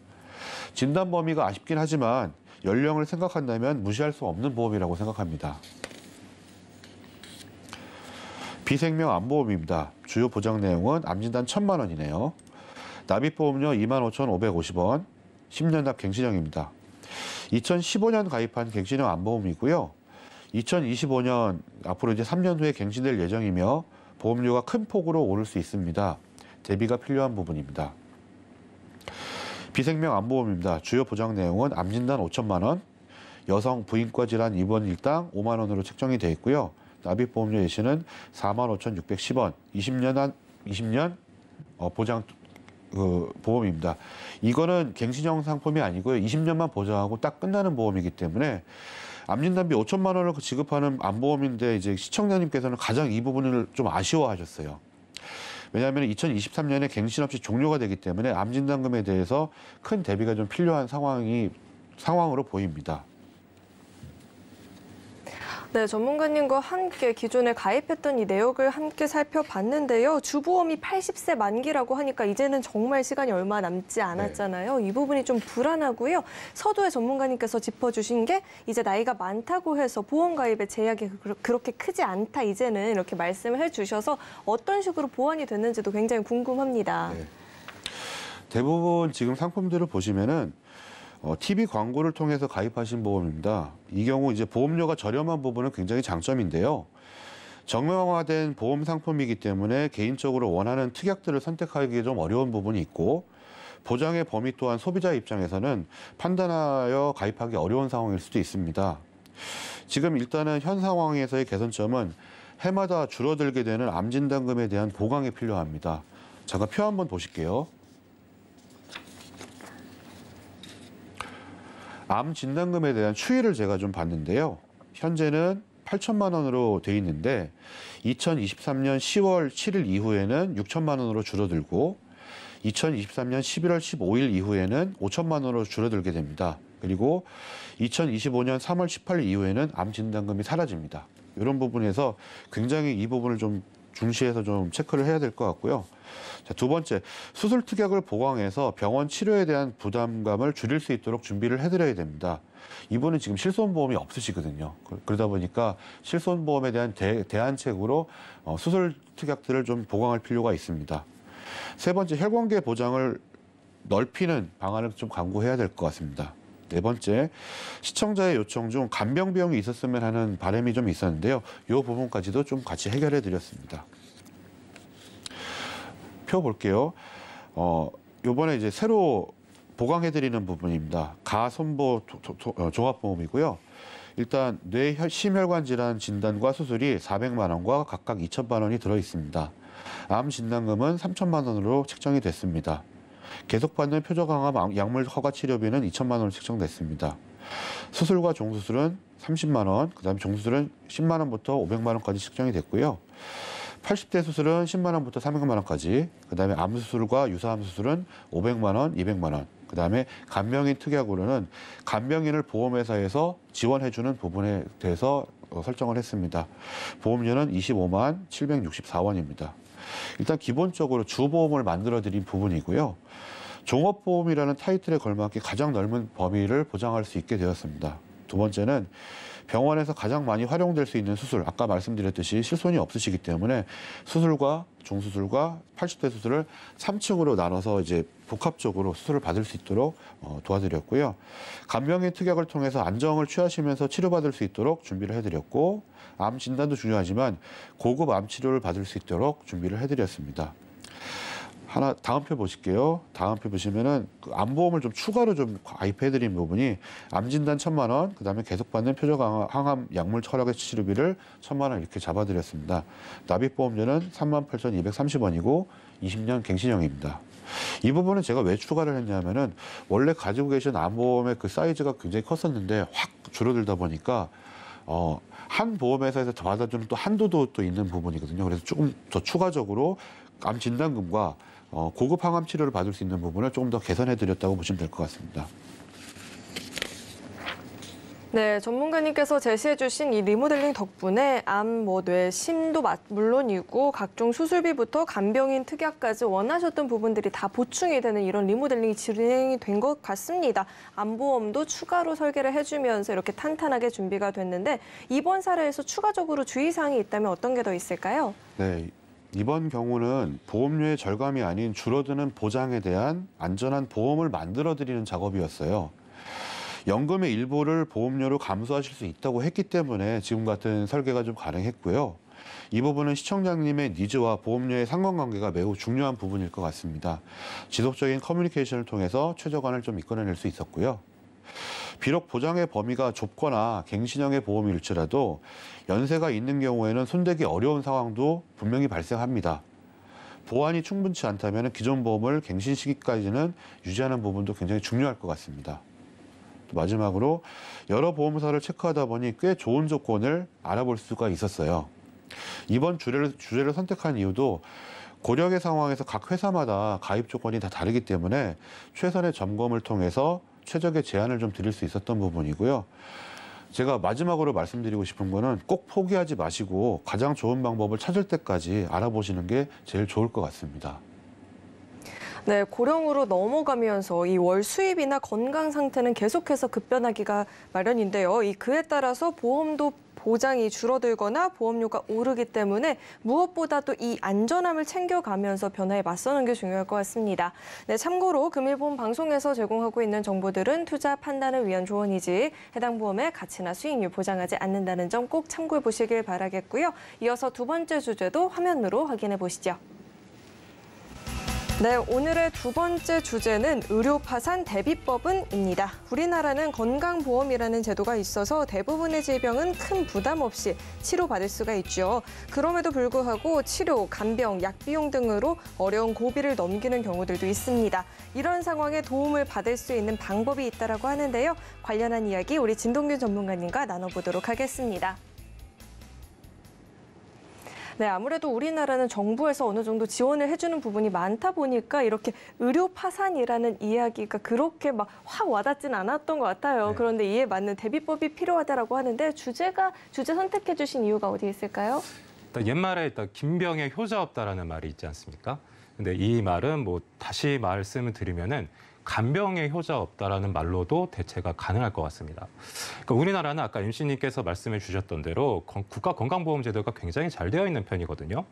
진단 범위가 아쉽긴 하지만 연령을 생각한다면 무시할 수 없는 보험이라고 생각합니다. 비생명 암보험입니다. 주요 보장 내용은 암진단 1,000만 원이네요. 납입보험료 25,550원, 10년 납 갱신형입니다. 2015년 가입한 갱신형 암보험이고요. 2025년 앞으로 이제 3년 후에 갱신될 예정이며 보험료가 큰 폭으로 오를 수 있습니다. 대비가 필요한 부분입니다. 비생명 암보험입니다. 주요 보장 내용은 암진단 5천만 원, 여성 부인과 질환 입원 일당 5만 원으로 책정이 되어 있고요. 납입보험료 예시는 45,610원, 20년 보장 보험입니다. 이거는 갱신형 상품이 아니고요. 20년만 보장하고 딱 끝나는 보험이기 때문에 암진단비 5천만 원을 지급하는 암보험인데 이제 시청자님께서는 가장 이 부분을 좀 아쉬워하셨어요. 왜냐하면 2023년에 갱신 없이 종료가 되기 때문에 암진단금에 대해서 큰 대비가 좀 필요한 상황으로 보입니다. 네, 전문가님과 함께 기존에 가입했던 이 내역을 함께 살펴봤는데요. 주보험이 80세 만기라고 하니까 이제는 정말 시간이 얼마 남지 않았잖아요. 이 부분이 좀 불안하고요. 서두에 전문가님께서 짚어주신 게 이제 나이가 많다고 해서 보험 가입의 제약이 그렇게 크지 않다 이제는 이렇게 말씀을 해주셔서 어떤 식으로 보완이 됐는지도 굉장히 궁금합니다. 네. 대부분 지금 상품들을 보시면은 TV 광고를 통해서 가입하신 보험입니다. 이 경우 이제 보험료가 저렴한 부분은 굉장히 장점인데요. 정형화된 보험 상품이기 때문에 개인적으로 원하는 특약들을 선택하기 좀 어려운 부분이 있고 보장의 범위 또한 소비자 입장에서는 판단하여 가입하기 어려운 상황일 수도 있습니다. 지금 일단은 현 상황에서의 개선점은 해마다 줄어들게 되는 암진단금에 대한 보강이 필요합니다. 잠깐 표 한번 보실게요. 암 진단금에 대한 추이를 제가 좀 봤는데요. 현재는 8천만 원으로 돼 있는데 2023년 10월 7일 이후에는 6천만 원으로 줄어들고 2023년 11월 15일 이후에는 5천만 원으로 줄어들게 됩니다. 그리고 2025년 3월 18일 이후에는 암 진단금이 사라집니다. 이런 부분에서 굉장히 이 부분을 좀 중시해서 좀 체크를 해야 될 것 같고요. 자, 두 번째, 수술 특약을 보강해서 병원 치료에 대한 부담감을 줄일 수 있도록 준비를 해드려야 됩니다. 이분은 지금 실손보험이 없으시거든요. 그러다 보니까 실손보험에 대한 대안책으로 수술 특약들을 좀 보강할 필요가 있습니다. 세 번째, 혈관계 보장을 넓히는 방안을 좀 강구해야 될 것 같습니다. 네 번째, 시청자의 요청 중 간병 비용이 있었으면 하는 바람이 좀 있었는데요. 이 부분까지도 좀 같이 해결해 드렸습니다. 표 볼게요. 요번에 이제 새로 보강해 드리는 부분입니다. 가손보 종합보험이고요. 일단 뇌 심혈관 질환 진단과 수술이 400만 원과 각각 2천만 원이 들어 있습니다. 암 진단금은 3천만 원으로 책정이 됐습니다. 계속받는 표적항암 약물 허가 치료비는 2천만 원으로 책정됐습니다. 수술과 종수술은 30만 원, 그다음에 종수술은 10만 원부터 500만 원까지 책정이 됐고요. 80대 수술은 10만 원부터 300만 원까지, 그다음에 암 수술과 유사암 수술은 500만 원, 200만 원. 그다음에 간병인 특약으로는 간병인을 보험회사에서 지원해주는 부분에 대해서 설정을 했습니다. 보험료는 25만 764원입니다. 일단 기본적으로 주보험을 만들어드린 부분이고요. 종합보험이라는 타이틀에 걸맞게 가장 넓은 범위를 보장할 수 있게 되었습니다. 두 번째는 병원에서 가장 많이 활용될 수 있는 수술, 아까 말씀드렸듯이 실손이 없으시기 때문에 수술과 종수술과 80대 수술을 3층으로 나눠서 이제 복합적으로 수술을 받을 수 있도록 도와드렸고요. 간병인 특약을 통해서 안정을 취하시면서 치료받을 수 있도록 준비를 해드렸고, 암 진단도 중요하지만 고급 암 치료를 받을 수 있도록 준비를 해드렸습니다. 다음 표 보실게요. 다음 표 보시면은 그 암보험을 좀 추가로 좀 가입해드린 부분이 암 진단 1,000만 원, 그다음에 계속받는 표적 항암 약물 처락의 치료비를 1,000만 원 이렇게 잡아드렸습니다. 납입보험료는 38,230원이고 20년 갱신형입니다. 이 부분은 제가 왜 추가를 했냐면은 원래 가지고 계신 암보험의 그 사이즈가 굉장히 컸었는데 확 줄어들다 보니까 한 보험회사에서 받아주는 또 한도도 또 있는 부분이거든요. 그래서 조금 더 추가적으로 암 진단금과 고급 항암 치료를 받을 수 있는 부분을 조금 더 개선해드렸다고 보시면 될 것 같습니다. 네, 전문가님께서 제시해주신 이 리모델링 덕분에 암, 뇌, 심도 물론이고 각종 수술비부터 간병인 특약까지 원하셨던 부분들이 다 보충이 되는 이런 리모델링이 진행이 된 것 같습니다. 암보험도 추가로 설계를 해주면서 이렇게 탄탄하게 준비가 됐는데 이번 사례에서 추가적으로 주의사항이 있다면 어떤 게 더 있을까요? 네. 이번 경우는 보험료의 절감이 아닌 줄어드는 보장에 대한 안전한 보험을 만들어드리는 작업이었어요. 연금의 일부를 보험료로 감수하실 수 있다고 했기 때문에 지금 같은 설계가 좀 가능했고요. 이 부분은 시청자님의 니즈와 보험료의 상관관계가 매우 중요한 부분일 것 같습니다. 지속적인 커뮤니케이션을 통해서 최저간을 좀 이끌어낼 수 있었고요. 비록 보장의 범위가 좁거나 갱신형의 보험일지라도 연세가 있는 경우에는 손대기 어려운 상황도 분명히 발생합니다. 보완이 충분치 않다면 기존 보험을 갱신 시기까지는 유지하는 부분도 굉장히 중요할 것 같습니다. 또 마지막으로 여러 보험사를 체크하다 보니 꽤 좋은 조건을 알아볼 수가 있었어요. 이번 주제를 선택한 이유도 고령의 상황에서 각 회사마다 가입 조건이 다 다르기 때문에 최선의 점검을 통해서 최적의 제안을 좀 드릴 수 있었던 부분이고요. 제가 마지막으로 말씀드리고 싶은 거는 꼭 포기하지 마시고 가장 좋은 방법을 찾을 때까지 알아보시는 게 제일 좋을 것 같습니다. 네, 고령으로 넘어가면서 이 월 수입이나 건강 상태는 계속해서 급변하기가 마련인데요. 그에 따라서 보험도 보장이 줄어들거나 보험료가 오르기 때문에 무엇보다도 이 안전함을 챙겨가면서 변화에 맞서는 게 중요할 것 같습니다. 네, 참고로 금일보험 방송에서 제공하고 있는 정보들은 투자 판단을 위한 조언이지 해당 보험의 가치나 수익률 보장하지 않는다는 점 꼭 참고해 보시길 바라겠고요. 이어서 두 번째 주제도 화면으로 확인해 보시죠. 네, 오늘의 두 번째 주제는 의료 파산 대비법은입니다. 우리나라는 건강보험이라는 제도가 있어서 대부분의 질병은 큰 부담 없이 치료받을 수가 있죠. 그럼에도 불구하고 치료, 간병, 약비용 등으로 어려운 고비를 넘기는 경우들도 있습니다. 이런 상황에 도움을 받을 수 있는 방법이 있다고 하는데요. 관련한 이야기 우리 진동균 전문가님과 나눠보도록 하겠습니다. 네, 아무래도 우리나라는 정부에서 어느 정도 지원을 해주는 부분이 많다 보니까 이렇게 의료 파산이라는 이야기가 그렇게 막 확 와닿진 않았던 것 같아요. 네. 그런데 이에 맞는 대비법이 필요하다라고 하는데 주제 선택해 주신 이유가 어디 있을까요? 일단 옛말에 일단 김병에 효자 없다라는 말이 있지 않습니까? 근데 이 말은 뭐 다시 말씀을 드리면은 간병에 효자 없다라는 말로도 대체가 가능할 것 같습니다. 그러니까 우리나라는 아까 임씨님께서 말씀해 주셨던 대로 국가 건강보험제도가 굉장히 잘 되어 있는 편이거든요.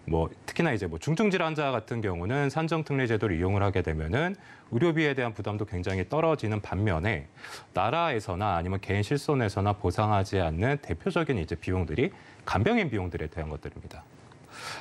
뭐 특히나 이제 뭐 중증 질환자 같은 경우는 산정특례 제도를 이용을 하게 되면은 의료비에 대한 부담도 굉장히 떨어지는 반면에 나라에서나 아니면 개인 실손에서나 보상하지 않는 대표적인 이제 비용들이 간병인 비용들에 대한 것들입니다.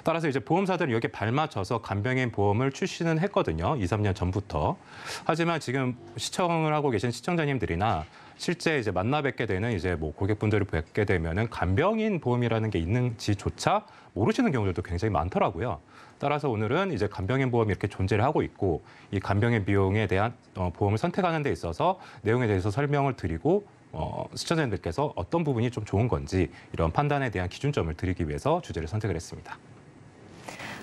따라서 이제 보험사들은 여기에 발맞춰서 간병인 보험을 출시는 했거든요. 2, 3년 전부터. 하지만 지금 시청을 하고 계신 시청자님들이나 실제 이제 만나 뵙게 되는 이제 뭐 고객분들을 뵙게 되면은 간병인 보험이라는 게 있는지조차 모르시는 경우들도 굉장히 많더라고요. 따라서 오늘은 이제 간병인 보험이 이렇게 존재를 하고 있고 이 간병인 비용에 대한 보험을 선택하는 데 있어서 내용에 대해서 설명을 드리고 시청자님들께서 어떤 부분이 좀 좋은 건지 이런 판단에 대한 기준점을 드리기 위해서 주제를 선택을 했습니다.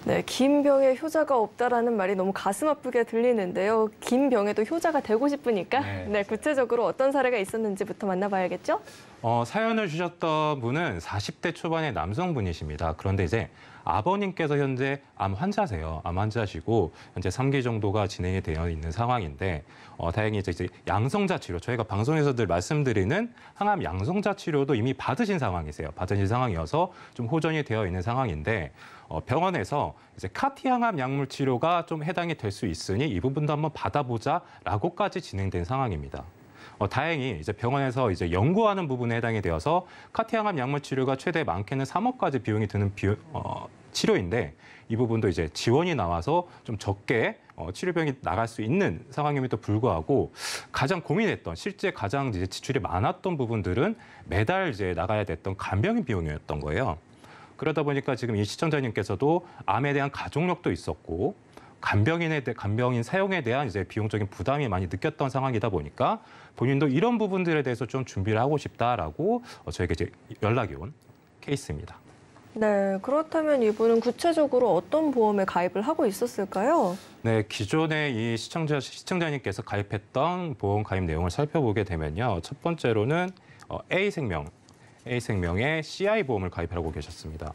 네, 긴 병에 효자가 없다라는 말이 너무 가슴 아프게 들리는데요. 긴 병에도 효자가 되고 싶으니까 네, 구체적으로 어떤 사례가 있었는지부터 만나봐야겠죠? 사연을 주셨던 분은 40대 초반의 남성분이십니다. 그런데 이제 아버님께서 현재 암 환자세요. 암 환자시고 현재 3기 정도가 진행이 되어 있는 상황인데 다행히 이제 양성자 치료, 저희가 방송에서 늘 말씀드리는 항암 양성자 치료도 이미 받으신 상황이세요. 받으신 상황이어서 좀 호전이 되어 있는 상황인데 병원에서 이제 카티 항암 약물 치료가 좀 해당이 될 수 있으니 이 부분도 한번 받아보자라고까지 진행된 상황입니다. 다행히 이제 병원에서 이제 연구하는 부분에 해당이 되어서 카티 항암 약물 치료가 최대 많게는 3억까지 비용이 드는 치료인데 이 부분도 이제 지원이 나와서 좀 적게 치료비용이 나갈 수 있는 상황임에도 불구하고 가장 고민했던 실제 가장 이제 지출이 많았던 부분들은 매달 이제 나가야 됐던 간병인 비용이었던 거예요. 그러다 보니까 지금 이 시청자님께서도 암에 대한 가족력도 있었고 간병인 사용에 대한 이제 비용적인 부담이 많이 느꼈던 상황이다 보니까 본인도 이런 부분들에 대해서 좀 준비를 하고 싶다라고 저에게 이제 연락이 온 케이스입니다. 네, 그렇다면 이분은 구체적으로 어떤 보험에 가입을 하고 있었을까요? 네, 기존에 이 시청자님께서 가입했던 보험 가입 내용을 살펴보게 되면요. 첫 번째로는 A생명의 CI 보험을 가입하고 계셨습니다.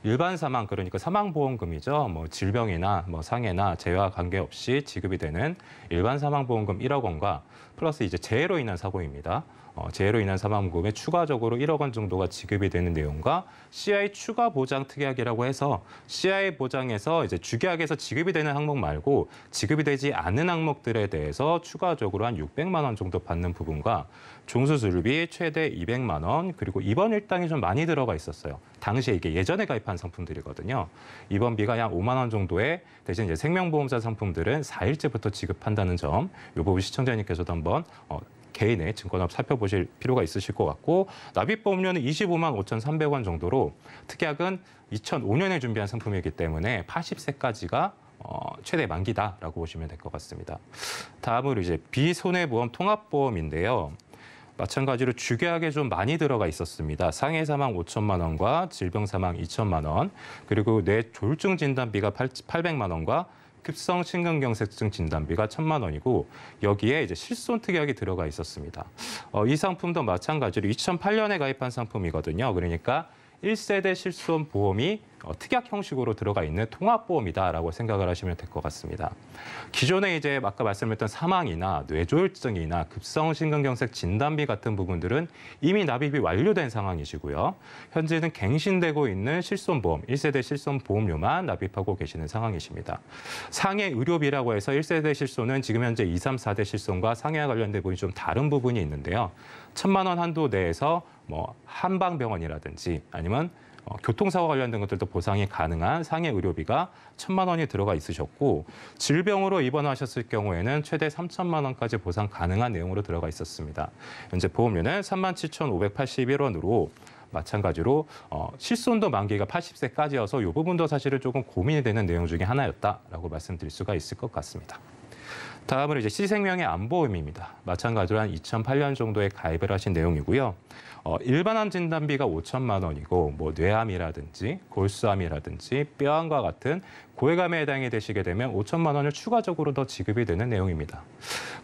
일반 사망, 그러니까 사망보험금이죠. 뭐 질병이나 뭐 상해나 재해와 관계없이 지급이 되는 일반 사망보험금 1억 원과 플러스 이제 재해로 인한 사고입니다. 재해로 인한 사망보험에 추가적으로 1억 원 정도가 지급이 되는 내용과 CI 추가 보장 특약이라고 해서 CI 보장에서 이제 주계약에서 지급이 되는 항목 말고 지급이 되지 않는 항목들에 대해서 추가적으로 한 600만 원 정도 받는 부분과 종수술비 최대 200만 원 그리고 입원 일당이 좀 많이 들어가 있었어요. 당시에 이게 예전에 가입한 상품들이거든요. 입원비가 약 5만 원 정도에 대신 이제 생명보험사 상품들은 4일째부터 지급한다는 점, 이 부분 시청자님께서도 한번 개인의 증권업 살펴보실 필요가 있으실 것 같고 납입보험료는 25만 5,300원 정도로 특약은 2005년에 준비한 상품이기 때문에 80세까지가 최대 만기다라고 보시면 될 것 같습니다. 다음으로 이제 비손해보험 통합보험인데요. 마찬가지로 주계약에 좀 많이 들어가 있었습니다. 상해 사망 5천만 원과 질병 사망 2천만 원, 그리고 뇌졸중 진단비가 800만 원과 급성 심근경색증 진단비가 1,000만 원이고 여기에 이제 실손 특약이 들어가 있었습니다. 이 상품도 마찬가지로 2008년에 가입한 상품이거든요. 그러니까 1세대 실손 보험이 특약 형식으로 들어가 있는 통합보험이다라고 생각을 하시면 될 것 같습니다. 기존에 이제 아까 말씀드렸던 사망이나 뇌졸중이나 급성심근경색 진단비 같은 부분들은 이미 납입이 완료된 상황이시고요. 현재는 갱신되고 있는 실손보험, 1세대 실손보험료만 납입하고 계시는 상황이십니다. 상해 의료비라고 해서 1세대 실손은 지금 현재 2, 3, 4대 실손과 상해와 관련된 부분이 좀 다른 부분이 있는데요. 1,000만 원 한도 내에서 뭐 한방병원이라든지 아니면 교통사고 관련된 것들도 보상이 가능한 상해 의료비가 1,000만 원이 들어가 있으셨고 질병으로 입원하셨을 경우에는 최대 3천만 원까지 보상 가능한 내용으로 들어가 있었습니다. 현재 보험료는 37,581원으로 마찬가지로 실손도 만기가 80세까지여서 이 부분도 사실은 조금 고민이 되는 내용 중에 하나였다라고 말씀드릴 수가 있을 것 같습니다. 다음으로 이제 C생명의 암보험입니다. 마찬가지로 한 2008년 정도에 가입을 하신 내용이고요. 일반암 진단비가 5천만 원이고 뭐 뇌암이라든지 골수암이라든지 뼈암과 같은 고해감에 해당이 되시게 되면 5천만 원을 추가적으로 더 지급이 되는 내용입니다.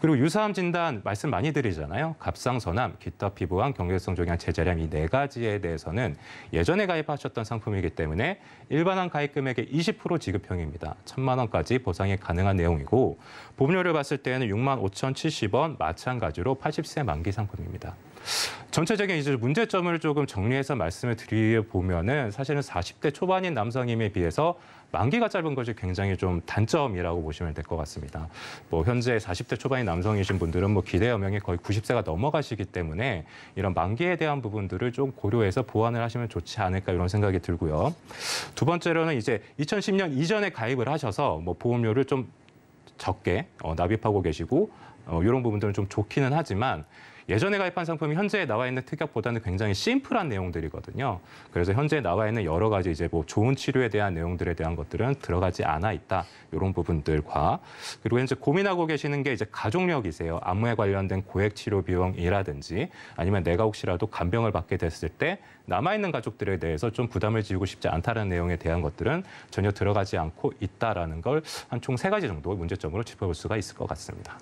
그리고 유사암 진단 말씀 많이 드리잖아요. 갑상선암, 기타 피부암, 경계성 종양, 제자리암 이 4가지에 대해서는 예전에 가입하셨던 상품이기 때문에 일반암 가입 금액의 20% 지급형입니다. 1,000만 원까지 보상이 가능한 내용이고 보험료를 봤을 때는 65,070원 마찬가지로 80세 만기 상품입니다. 전체적인 이제 문제점을 조금 정리해서 말씀을 드려보면은 사실은 40대 초반인 남성임에 비해서 만기가 짧은 것이 굉장히 좀 단점이라고 보시면 될 것 같습니다. 뭐 현재 40대 초반인 남성이신 분들은 뭐 기대 여명이 거의 90세가 넘어가시기 때문에 이런 만기에 대한 부분들을 좀 고려해서 보완을 하시면 좋지 않을까 이런 생각이 들고요. 두 번째로는 이제 2010년 이전에 가입을 하셔서 뭐 보험료를 좀 적게 납입하고 계시고 이런 부분들은 좀 좋기는 하지만 예전에 가입한 상품이 현재 나와 있는 특약보다는 굉장히 심플한 내용들이거든요. 그래서 현재 나와 있는 여러 가지 이제 뭐 좋은 치료에 대한 내용들에 대한 것들은 들어가지 않아 있다. 이런 부분들과 그리고 현재 고민하고 계시는 게 이제 가족력이세요. 안무에 관련된 고액 치료 비용이라든지 아니면 내가 혹시라도 간병을 받게 됐을 때 남아있는 가족들에 대해서 좀 부담을 지우고 싶지 않다는 내용에 대한 것들은 전혀 들어가지 않고 있다라는 걸 한 총 3가지 정도 문제점으로 짚어볼 수가 있을 것 같습니다.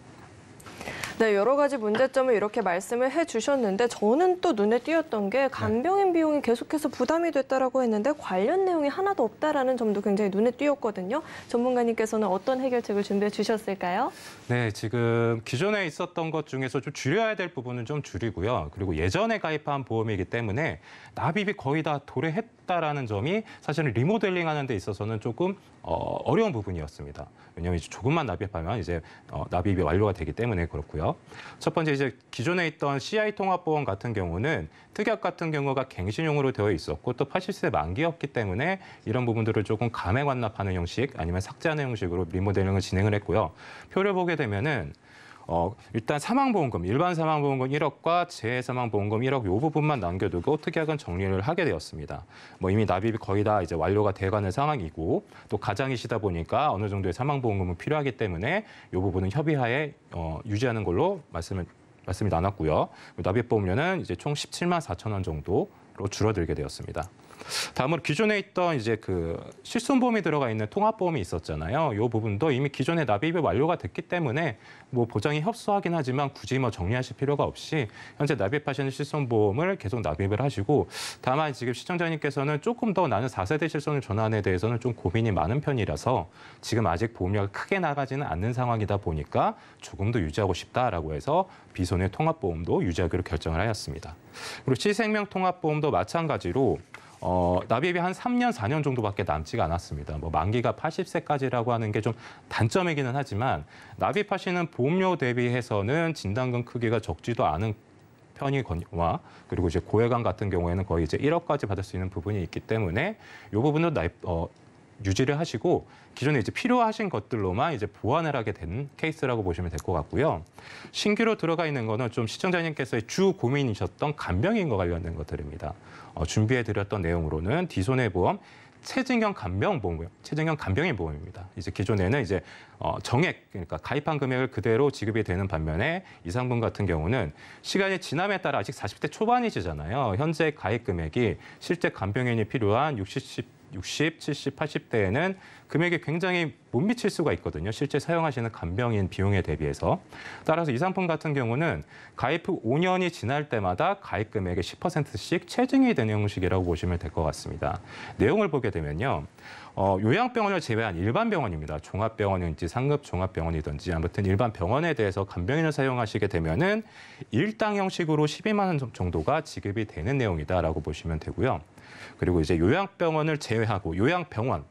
네, 여러 가지 문제점을 이렇게 말씀을 해주셨는데 저는 또 눈에 띄었던 게 간병인 비용이 계속해서 부담이 됐다라고 했는데 관련 내용이 하나도 없다라는 점도 굉장히 눈에 띄었거든요. 전문가님께서는 어떤 해결책을 준비해 주셨을까요? 네, 지금 기존에 있었던 것 중에서 좀 줄여야 될 부분은 좀 줄이고요. 그리고 예전에 가입한 보험이기 때문에 납입이 거의 다 도래했다라는 점이 사실은 리모델링하는 데 있어서는 조금 어려운 부분이었습니다. 왜냐하면 이제 조금만 납입하면 이제 납입이 완료가 되기 때문에 그렇고요. 첫 번째 이제 기존에 있던 CI 통합보험 같은 경우는 특약 같은 경우가 갱신용으로 되어 있었고 또 80세 만기였기 때문에 이런 부분들을 조금 감액 완납하는 형식 아니면 삭제하는 형식으로 리모델링을 진행을 했고요. 표를 보게 되면은 일단 사망보험금, 일반 사망보험금 1억과 재해사망보험금 1억 이 부분만 남겨두고 특약은 정리를 하게 되었습니다. 뭐 이미 납입이 거의 다 이제 완료가 돼가는 상황이고 또 가장이시다 보니까 어느 정도의 사망보험금은 필요하기 때문에 이 부분은 협의하에 유지하는 걸로 말씀을 나눴고요. 납입보험료는 이제 총 17만 4천 원 정도로 줄어들게 되었습니다. 다음으로 기존에 있던 이제 그 실손보험이 들어가 있는 통합보험이 있었잖아요. 이 부분도 이미 기존에 납입이 완료가 됐기 때문에 뭐 보장이 협소하긴 하지만 굳이 뭐 정리하실 필요가 없이 현재 납입하시는 실손보험을 계속 납입을 하시고 다만 지금 시청자님께서는 조금 더 나는 4세대 실손 전환에 대해서는 좀 고민이 많은 편이라서 지금 아직 보험료가 크게 나가지는 않는 상황이다 보니까 조금 더 유지하고 싶다라고 해서 비손해 통합보험도 유지하기로 결정을 하였습니다. 그리고 C생명 통합보험도 마찬가지로 납입이 한 3년, 4년 정도밖에 남지가 않았습니다. 뭐 만기가 80세까지라고 하는 게 좀 단점이기는 하지만 납입하시는 보험료 대비해서는 진단금 크기가 적지도 않은 편이거나 그리고 이제 고해감 같은 경우에는 거의 이제 1억까지 받을 수 있는 부분이 있기 때문에 이 부분은 유지를 하시고 기존에 이제 필요하신 것들로만 이제 보완을 하게 된 케이스라고 보시면 될 것 같고요. 신규로 들어가 있는 거는 좀 시청자님께서의 주 고민이셨던 간병인과 관련된 것들입니다. 준비해드렸던 내용으로는 D손해보험 체증형 간병인 보험입니다. 이제 기존에는 이제 정액 그러니까 가입한 금액을 그대로 지급이 되는 반면에 이 상품 같은 경우는 시간이 지남에 따라 아직 40대 초반이시잖아요. 현재 가입 금액이 실제 간병인이 필요한 60, 70, 80대에는 금액이 굉장히 못 미칠 수가 있거든요. 실제 사용하시는 간병인 비용에 대비해서. 따라서 이 상품 같은 경우는 가입 후 5년이 지날 때마다 가입 금액의 10%씩 체증이 되는 형식이라고 보시면 될 것 같습니다. 내용을 보게 되면요. 요양병원을 제외한 일반 병원입니다. 종합병원인지 상급 종합병원이든지 아무튼 일반 병원에 대해서 간병인을 사용하시게 되면은 일당 형식으로 12만 원 정도가 지급이 되는 내용이다라고 보시면 되고요. 그리고 이제 요양병원을 제외하고 요양병원,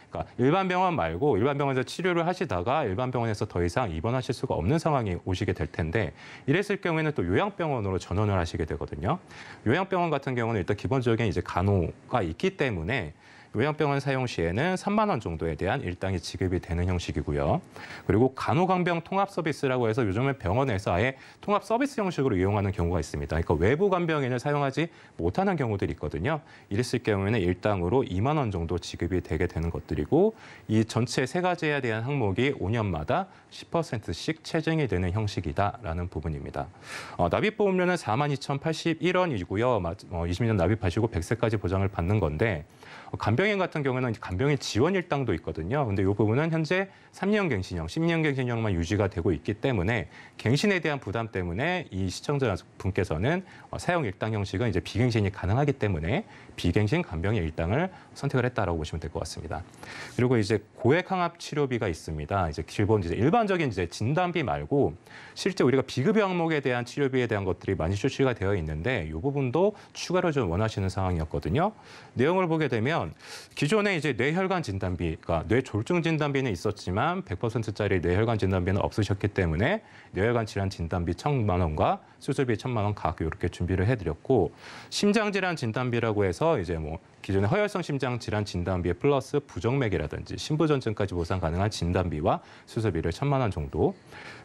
그러니까 일반 병원 말고 일반 병원에서 치료를 하시다가 일반 병원에서 더 이상 입원하실 수가 없는 상황이 오시게 될 텐데 이랬을 경우에는 또 요양병원으로 전원을 하시게 되거든요. 요양병원 같은 경우는 일단 기본적인 이제 간호가 있기 때문에 요양병원 사용 시에는 3만 원 정도에 대한 일당이 지급이 되는 형식이고요. 그리고 간호간병 통합 서비스라고 해서 요즘은 병원에서 아예 통합 서비스 형식으로 이용하는 경우가 있습니다. 그러니까 외부 간병인을 사용하지 못하는 경우들이 있거든요. 이랬을 경우에는 일당으로 2만 원 정도 지급이 되게 되는 것들이고 이 전체 세 가지에 대한 항목이 5년마다 10%씩 체증이 되는 형식이다라는 부분입니다. 납입보험료는 42,081원이고요. 20년 납입하시고 100세까지 보장을 받는 건데 간병인 같은 경우는 간병인 지원 일당도 있거든요. 근데 이 부분은 현재 3년 갱신형, 10년 갱신형만 유지가 되고 있기 때문에 갱신에 대한 부담 때문에 이 시청자분께서는 사용 일당 형식은 이제 비갱신이 가능하기 때문에 비갱신 간병인 일당을 선택을 했다라고 보시면 될 것 같습니다. 그리고 이제 고액 항암 치료비가 있습니다. 이제 기본 이제 일반적인 이제 진단비 말고 실제 우리가 비급여 항목에 대한 치료비에 대한 것들이 많이 출시가 되어 있는데 이 부분도 추가로 좀 원하시는 상황이었거든요. 내용을 보게 되면 기존에 이제 뇌혈관 진단비가 뇌졸중 진단비는 있었지만 100%짜리 뇌혈관 진단비는 없으셨기 때문에 뇌혈관 질환 진단비 1,000만 원과 수술비 1,000만 원 각 이렇게 준비를 해드렸고 심장질환 진단비라고 해서 이제 뭐 기존의 허혈성 심장 질환 진단비에 플러스 부정맥이라든지 심부전증까지 보상 가능한 진단비와 수술비를 1,000만 원 정도.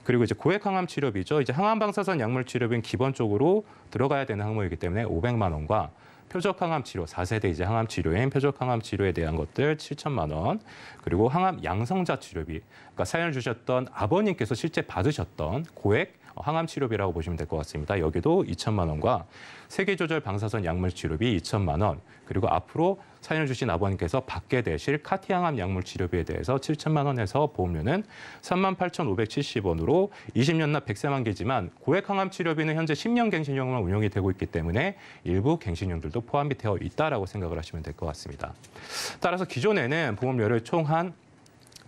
그리고 이제 고액 항암 치료비죠. 이제 항암 방사선 약물 치료비는 기본적으로 들어가야 되는 항목이기 때문에 500만 원과 표적 항암 치료, 4세대 이제 항암 치료인 표적 항암 치료에 대한 것들 7,000만 원. 그리고 항암 양성자 치료비. 그러니까 사연을 주셨던 아버님께서 실제 받으셨던 고액 항암 치료비라고 보시면 될 것 같습니다. 여기도 2,000만 원과 세계조절 방사선 약물 치료비 2,000만 원. 그리고 앞으로 사연을 주신 아버님께서 받게 되실 카티 항암 약물 치료비에 대해서 7,000만 원에서 보험료는 38,570원으로 20년 납 100세 만기지만 고액 항암 치료비는 현재 10년 갱신형으로 운영이 되고 있기 때문에 일부 갱신형들도 포함이 되어 있다라고 생각을 하시면 될 것 같습니다. 따라서 기존에는 보험료를 총 한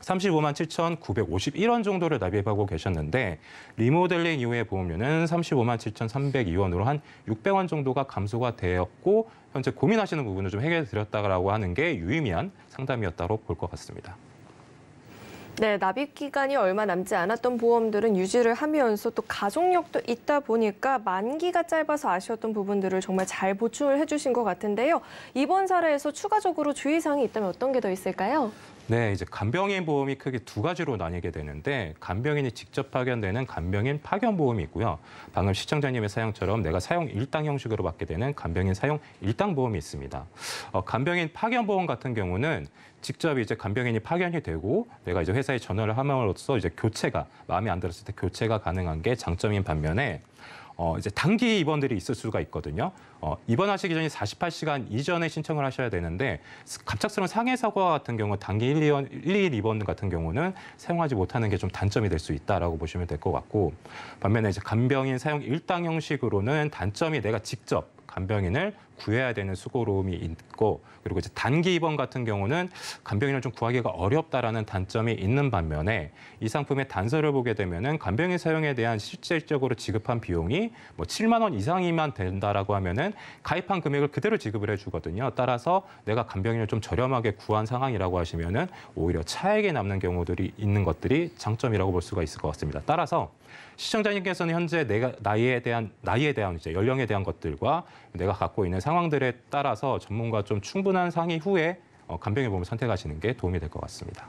35만 7,951원 정도를 납입하고 계셨는데 리모델링 이후의 보험료는 35만 7,302원으로 한 600원 정도가 감소가 되었고 현재 고민하시는 부분을 좀 해결해 드렸다고 하는 게 유의미한 상담이었다고 볼 것 같습니다. 네, 납입 기간이 얼마 남지 않았던 보험들은 유지를 하면서 또 가족력도 있다 보니까 만기가 짧아서 아쉬웠던 부분들을 정말 잘 보충을 해주신 것 같은데요. 이번 사례에서 추가적으로 주의사항이 있다면 어떤 게 더 있을까요? 네, 이제 간병인 보험이 크게 두 가지로 나뉘게 되는데 간병인이 직접 파견되는 간병인 파견 보험이 있고요. 방금 시청자님의 사용처럼 내가 사용 일당 형식으로 받게 되는 간병인 사용 일당 보험이 있습니다. 간병인 파견 보험 같은 경우는 직접 이제 간병인이 파견이 되고 내가 이제 회사에 전화를 함으로써 이제 교체가 마음에 안 들었을 때 교체가 가능한 게 장점인 반면에 이제 단기 입원들이 있을 수가 있거든요. 입원하시기 전에 48시간 이전에 신청을 하셔야 되는데 갑작스러운 상해 사고와 같은 경우 단기 1일 입원 같은 경우는 사용하지 못하는 게 좀 단점이 될 수 있다라고 보시면 될 것 같고 반면에 이제 간병인 사용 일당 형식으로는 단점이 내가 직접 간병인을 구해야 되는 수고로움이 있고 그리고 이제 단기 입원 같은 경우는 간병인을 좀 구하기가 어렵다라는 단점이 있는 반면에 이 상품의 단서를 보게 되면은 간병인 사용에 대한 실질적으로 지급한 비용이 뭐 7만 원 이상이면 된다라고 하면은 가입한 금액을 그대로 지급을 해주거든요. 따라서 내가 간병인을 좀 저렴하게 구한 상황이라고 하시면은 오히려 차액이 남는 경우들이 있는 것들이 장점이라고 볼 수가 있을 것 같습니다. 따라서 시청자님께서는 현재 내가 나이에 대한 이제 연령에 대한 것들과 내가 갖고 있는 상황들에 따라서 전문가 좀 충분한 상의 후에 간병인 보험을 선택하시는 게 도움이 될 것 같습니다.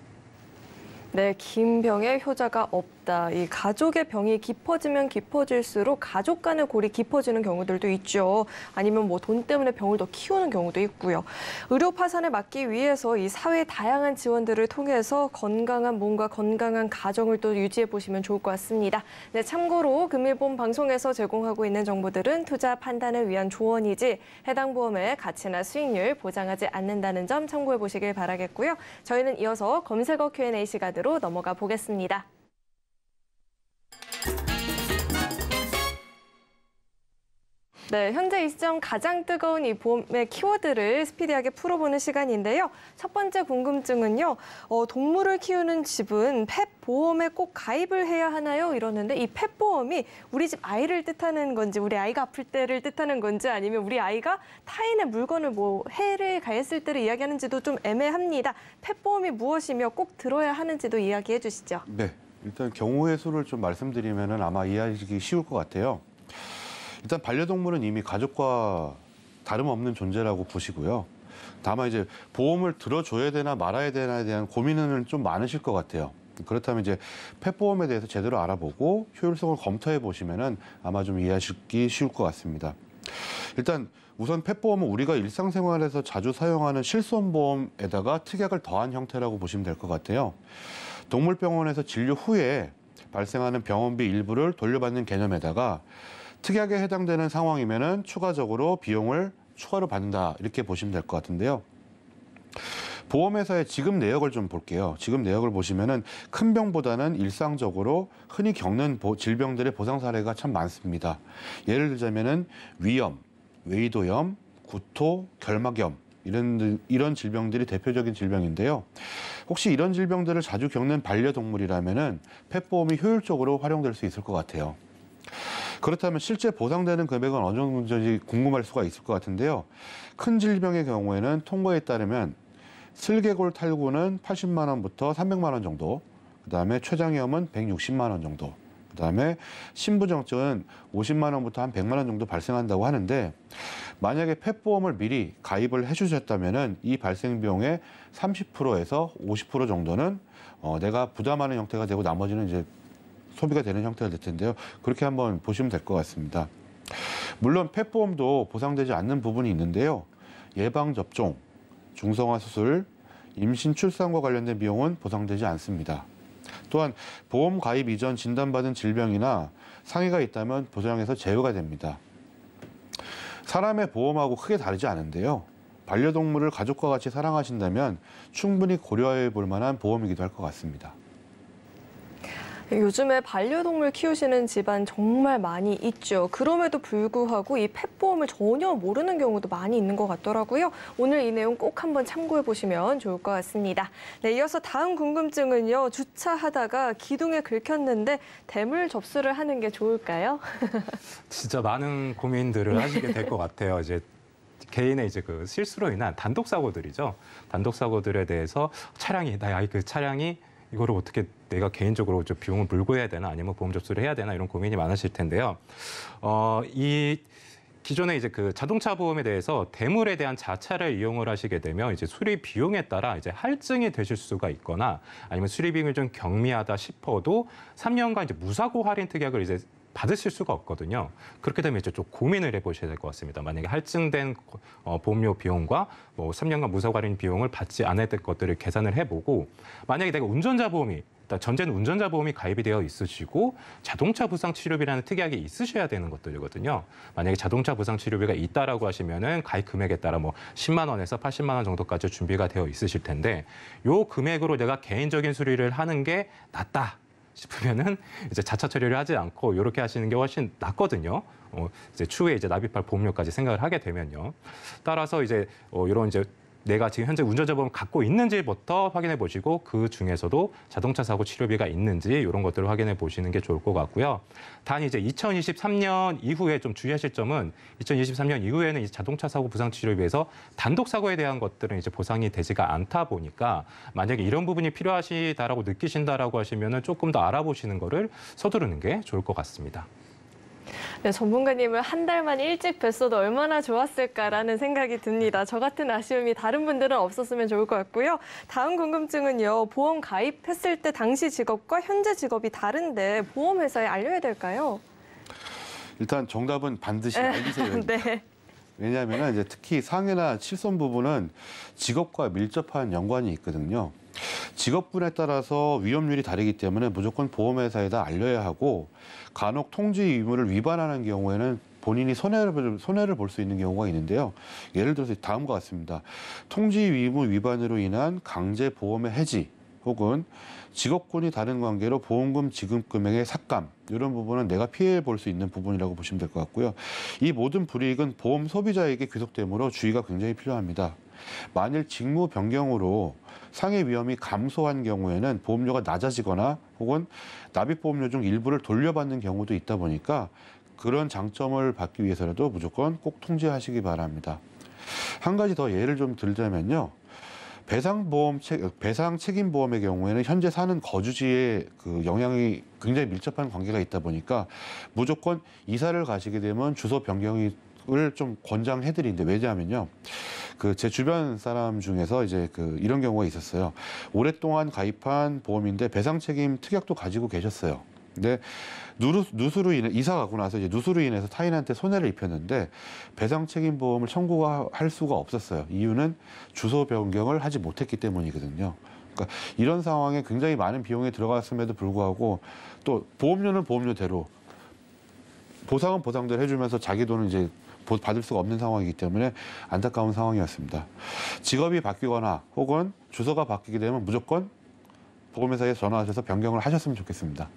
네, 긴 병에 효자가 없다. 이 가족의 병이 깊어지면 깊어질수록 가족 간의 골이 깊어지는 경우들도 있죠. 아니면 뭐 돈 때문에 병을 더 키우는 경우도 있고요. 의료 파산을 막기 위해서 이 사회의 다양한 지원들을 통해서 건강한 몸과 건강한 가정을 또 유지해 보시면 좋을 것 같습니다. 네, 참고로 금일본 방송에서 제공하고 있는 정보들은 투자 판단을 위한 조언이지 해당 보험의 가치나 수익률 보장하지 않는다는 점 참고해 보시길 바라겠고요. 저희는 이어서 검색어 Q&A 시간으로 넘어가 보겠습니다. 네, 현재 이 시점 가장 뜨거운 이 보험의 키워드를 스피디하게 풀어보는 시간인데요. 첫 번째 궁금증은요. 동물을 키우는 집은 펫 보험에 꼭 가입을 해야 하나요? 이러는데 이 펫 보험이 우리 집 아이를 뜻하는 건지 우리 아이가 아플 때를 뜻하는 건지 아니면 우리 아이가 타인의 물건을 뭐 해를 가했을 때를 이야기하는지도 좀 애매합니다. 펫 보험이 무엇이며 꼭 들어야 하는지도 이야기해 주시죠. 네, 일단 경우의 수를 좀 말씀드리면은 아마 이해하기 쉬울 것 같아요. 일단 반려동물은 이미 가족과 다름없는 존재라고 보시고요. 다만 이제 보험을 들어줘야 되나 말아야 되나에 대한 고민은 좀 많으실 것 같아요. 그렇다면 이제 펫보험에 대해서 제대로 알아보고 효율성을 검토해 보시면은 아마 좀 이해하시기 쉬울 것 같습니다. 일단 우선 펫보험은 우리가 일상생활에서 자주 사용하는 실손보험에다가 특약을 더한 형태라고 보시면 될 것 같아요. 동물병원에서 진료 후에 발생하는 병원비 일부를 돌려받는 개념에다가 특약에 해당되는 상황이면은 추가적으로 비용을 추가로 받는다 이렇게 보시면 될 것 같은데요. 보험회사의 지급 내역을 좀 볼게요. 지급 내역을 보시면은 큰 병보다는 일상적으로 흔히 겪는 질병들의 보상 사례가 참 많습니다. 예를 들자면은 위염, 외이도염, 구토, 결막염 이런 질병들이 대표적인 질병인데요. 혹시 이런 질병들을 자주 겪는 반려동물이라면은 펫보험이 효율적으로 활용될 수 있을 것 같아요. 그렇다면 실제 보상되는 금액은 어느 정도인지 궁금할 수가 있을 것 같은데요. 큰 질병의 경우에는 통보에 따르면 슬개골 탈구는 80만 원부터 300만 원 정도, 그다음에 췌장염은 160만 원 정도, 그다음에 신부정증은 50만 원부터 한 100만 원 정도 발생한다고 하는데 만약에 펫보험을 미리 가입을 해주셨다면은 이 발생 비용의 30%에서 50% 정도는 내가 부담하는 형태가 되고 나머지는 이제 소비가 되는 형태가 될 텐데요. 그렇게 한번 보시면 될 것 같습니다. 물론 펫보험도 보상되지 않는 부분이 있는데요. 예방접종, 중성화 수술, 임신 출산과 관련된 비용은 보상되지 않습니다. 또한 보험 가입 이전 진단받은 질병이나 상해가 있다면 보장에서 제외가 됩니다. 사람의 보험하고 크게 다르지 않은데요. 반려동물을 가족과 같이 사랑하신다면 충분히 고려해 볼 만한 보험이기도 할 것 같습니다. 요즘에 반려동물 키우시는 집안 정말 많이 있죠. 그럼에도 불구하고 이 펫보험을 전혀 모르는 경우도 많이 있는 것 같더라고요. 오늘 이 내용 꼭 한번 참고해 보시면 좋을 것 같습니다. 네, 이어서 다음 궁금증은요. 주차하다가 기둥에 긁혔는데 대물 접수를 하는 게 좋을까요? 진짜 많은 고민들을 하시게 될 것 같아요. 이제 개인의 이제 그 실수로 인한 단독 사고들이죠. 단독 사고들에 대해서 그 차량이 이거를 어떻게 내가 개인적으로 좀 비용을 물고 해야 되나 아니면 보험 접수를 해야 되나 이런 고민이 많으실 텐데요. 이 기존에 이제 그 자동차 보험에 대해서 대물에 대한 자차를 이용을 하시게 되면 이제 수리 비용에 따라 이제 할증이 되실 수가 있거나 아니면 수리 비용이 좀 경미하다 싶어도 3년간 이제 무사고 할인 특약을 이제 받으실 수가 없거든요. 그렇게 되면 이제 좀 고민을 해보셔야 될 것 같습니다. 만약에 할증된 보험료 비용과 뭐 3년간 무사고 할인 비용을 받지 않을 것들을 계산을 해보고 만약에 내가 운전자 보험이 전제는 운전자 보험이 가입이 되어 있으시고 자동차 부상 치료비라는 특약이 있으셔야 되는 것들이거든요. 만약에 자동차 부상 치료비가 있다라고 하시면은 가입 금액에 따라 뭐 10만 원에서 80만 원 정도까지 준비가 되어 있으실 텐데 요 금액으로 내가 개인적인 수리를 하는 게 낫다 싶으면은 이제 자차 처리를 하지 않고 이렇게 하시는 게 훨씬 낫거든요. 이제 추후에 이제 납입할 보험료까지 생각을 하게 되면요. 따라서 이제 이런 이제 내가 지금 현재 운전자 보험 갖고 있는지부터 확인해 보시고 그 중에서도 자동차 사고 치료비가 있는지 이런 것들을 확인해 보시는 게 좋을 것 같고요. 단 이제 2023년 이후에 좀 주의하실 점은 2023년 이후에는 이제 자동차 사고 부상 치료비에서 단독 사고에 대한 것들은 이제 보상이 되지가 않다 보니까 만약에 이런 부분이 필요하시다라고 느끼신다라고 하시면은 조금 더 알아보시는 거를 서두르는 게 좋을 것 같습니다. 네, 전문가님을 한 달만 일찍 뵀어도 얼마나 좋았을까라는 생각이 듭니다. 저 같은 아쉬움이 다른 분들은 없었으면 좋을 것 같고요. 다음 궁금증은요. 보험 가입했을 때 당시 직업과 현재 직업이 다른데 보험회사에 알려야 될까요? 일단 정답은 반드시 알리세요. 네. 왜냐하면 이제 특히 상해나 실손 부분은 직업과 밀접한 연관이 있거든요. 직업군에 따라서 위험률이 다르기 때문에 무조건 보험회사에다 알려야 하고 간혹 통지 의무를 위반하는 경우에는 본인이 손해를 볼 수 있는 경우가 있는데요. 예를 들어서 다음과 같습니다. 통지 의무 위반으로 인한 강제 보험의 해지 혹은 직업군이 다른 관계로 보험금 지급 금액의 삭감 이런 부분은 내가 피해 볼 수 있는 부분이라고 보시면 될 것 같고요. 이 모든 불이익은 보험 소비자에게 귀속되므로 주의가 굉장히 필요합니다. 만일 직무 변경으로 상해 위험이 감소한 경우에는 보험료가 낮아지거나 혹은 납입보험료 중 일부를 돌려받는 경우도 있다 보니까 그런 장점을 받기 위해서라도 무조건 꼭 통지하시기 바랍니다. 한 가지 더 예를 좀 들자면요. 배상 책임보험의 경우에는 현재 사는 거주지에 그 영향이 굉장히 밀접한 관계가 있다 보니까 무조건 이사를 가시게 되면 주소 변경을 좀 권장해드리는데 왜냐하면요. 제 주변 사람 중에서 이제 이런 경우가 있었어요. 오랫동안 가입한 보험인데 배상 책임 특약도 가지고 계셨어요. 근데 누수로 인해 이사 가고 나서 이제 누수로 인해서 타인한테 손해를 입혔는데 배상 책임 보험을 청구할 수가 없었어요. 이유는 주소 변경을 하지 못했기 때문이거든요. 그러니까 이런 상황에 굉장히 많은 비용이 들어갔음에도 불구하고 또 보험료는 보험료대로 보상은 보상대로 해주면서 자기 돈은 이제 받을 수가 없는 상황이기 때문에 안타까운 상황이었습니다. 직업이 바뀌거나 혹은 주소가 바뀌게 되면 무조건 보험회사에 전화하셔서 변경을 하셨으면 좋겠습니다.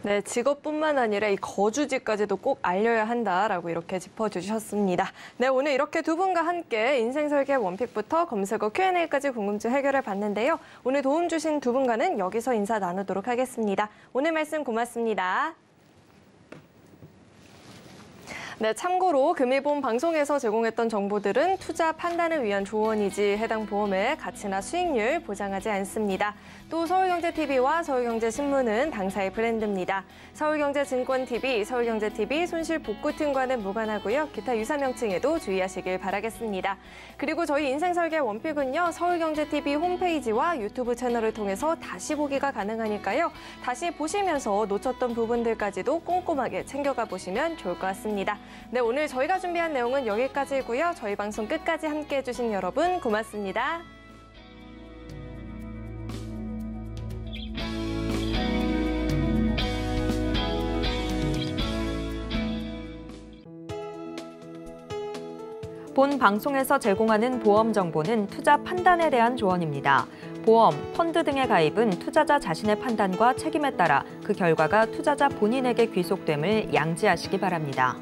네, 직업뿐만 아니라 이 거주지까지도 꼭 알려야 한다라고 이렇게 짚어주셨습니다. 네, 오늘 이렇게 두 분과 함께 인생설계 원픽부터 검색어 Q&A까지 궁금증 해결해 봤는데요. 오늘 도움 주신 두 분과는 여기서 인사 나누도록 하겠습니다. 오늘 말씀 고맙습니다. 네, 참고로 금일본 방송에서 제공했던 정보들은 투자 판단을 위한 조언이지 해당 보험의 가치나 수익률 보장하지 않습니다. 또 서울경제TV와 서울경제신문은 당사의 브랜드입니다. 서울경제증권TV, 서울경제TV 손실복구팀과는 무관하고요. 기타 유사 명칭에도 주의하시길 바라겠습니다. 그리고 저희 인생설계 원픽은요. 서울경제TV 홈페이지와 유튜브 채널을 통해서 다시 보기가 가능하니까요. 다시 보시면서 놓쳤던 부분들까지도 꼼꼼하게 챙겨가 보시면 좋을 것 같습니다. 네, 오늘 저희가 준비한 내용은 여기까지고요. 저희 방송 끝까지 함께해 주신 여러분 고맙습니다. 본 방송에서 제공하는 보험 정보는 투자 판단에 대한 조언입니다. 보험, 펀드 등의 가입은 투자자 자신의 판단과 책임에 따라 그 결과가 투자자 본인에게 귀속됨을 양지하시기 바랍니다.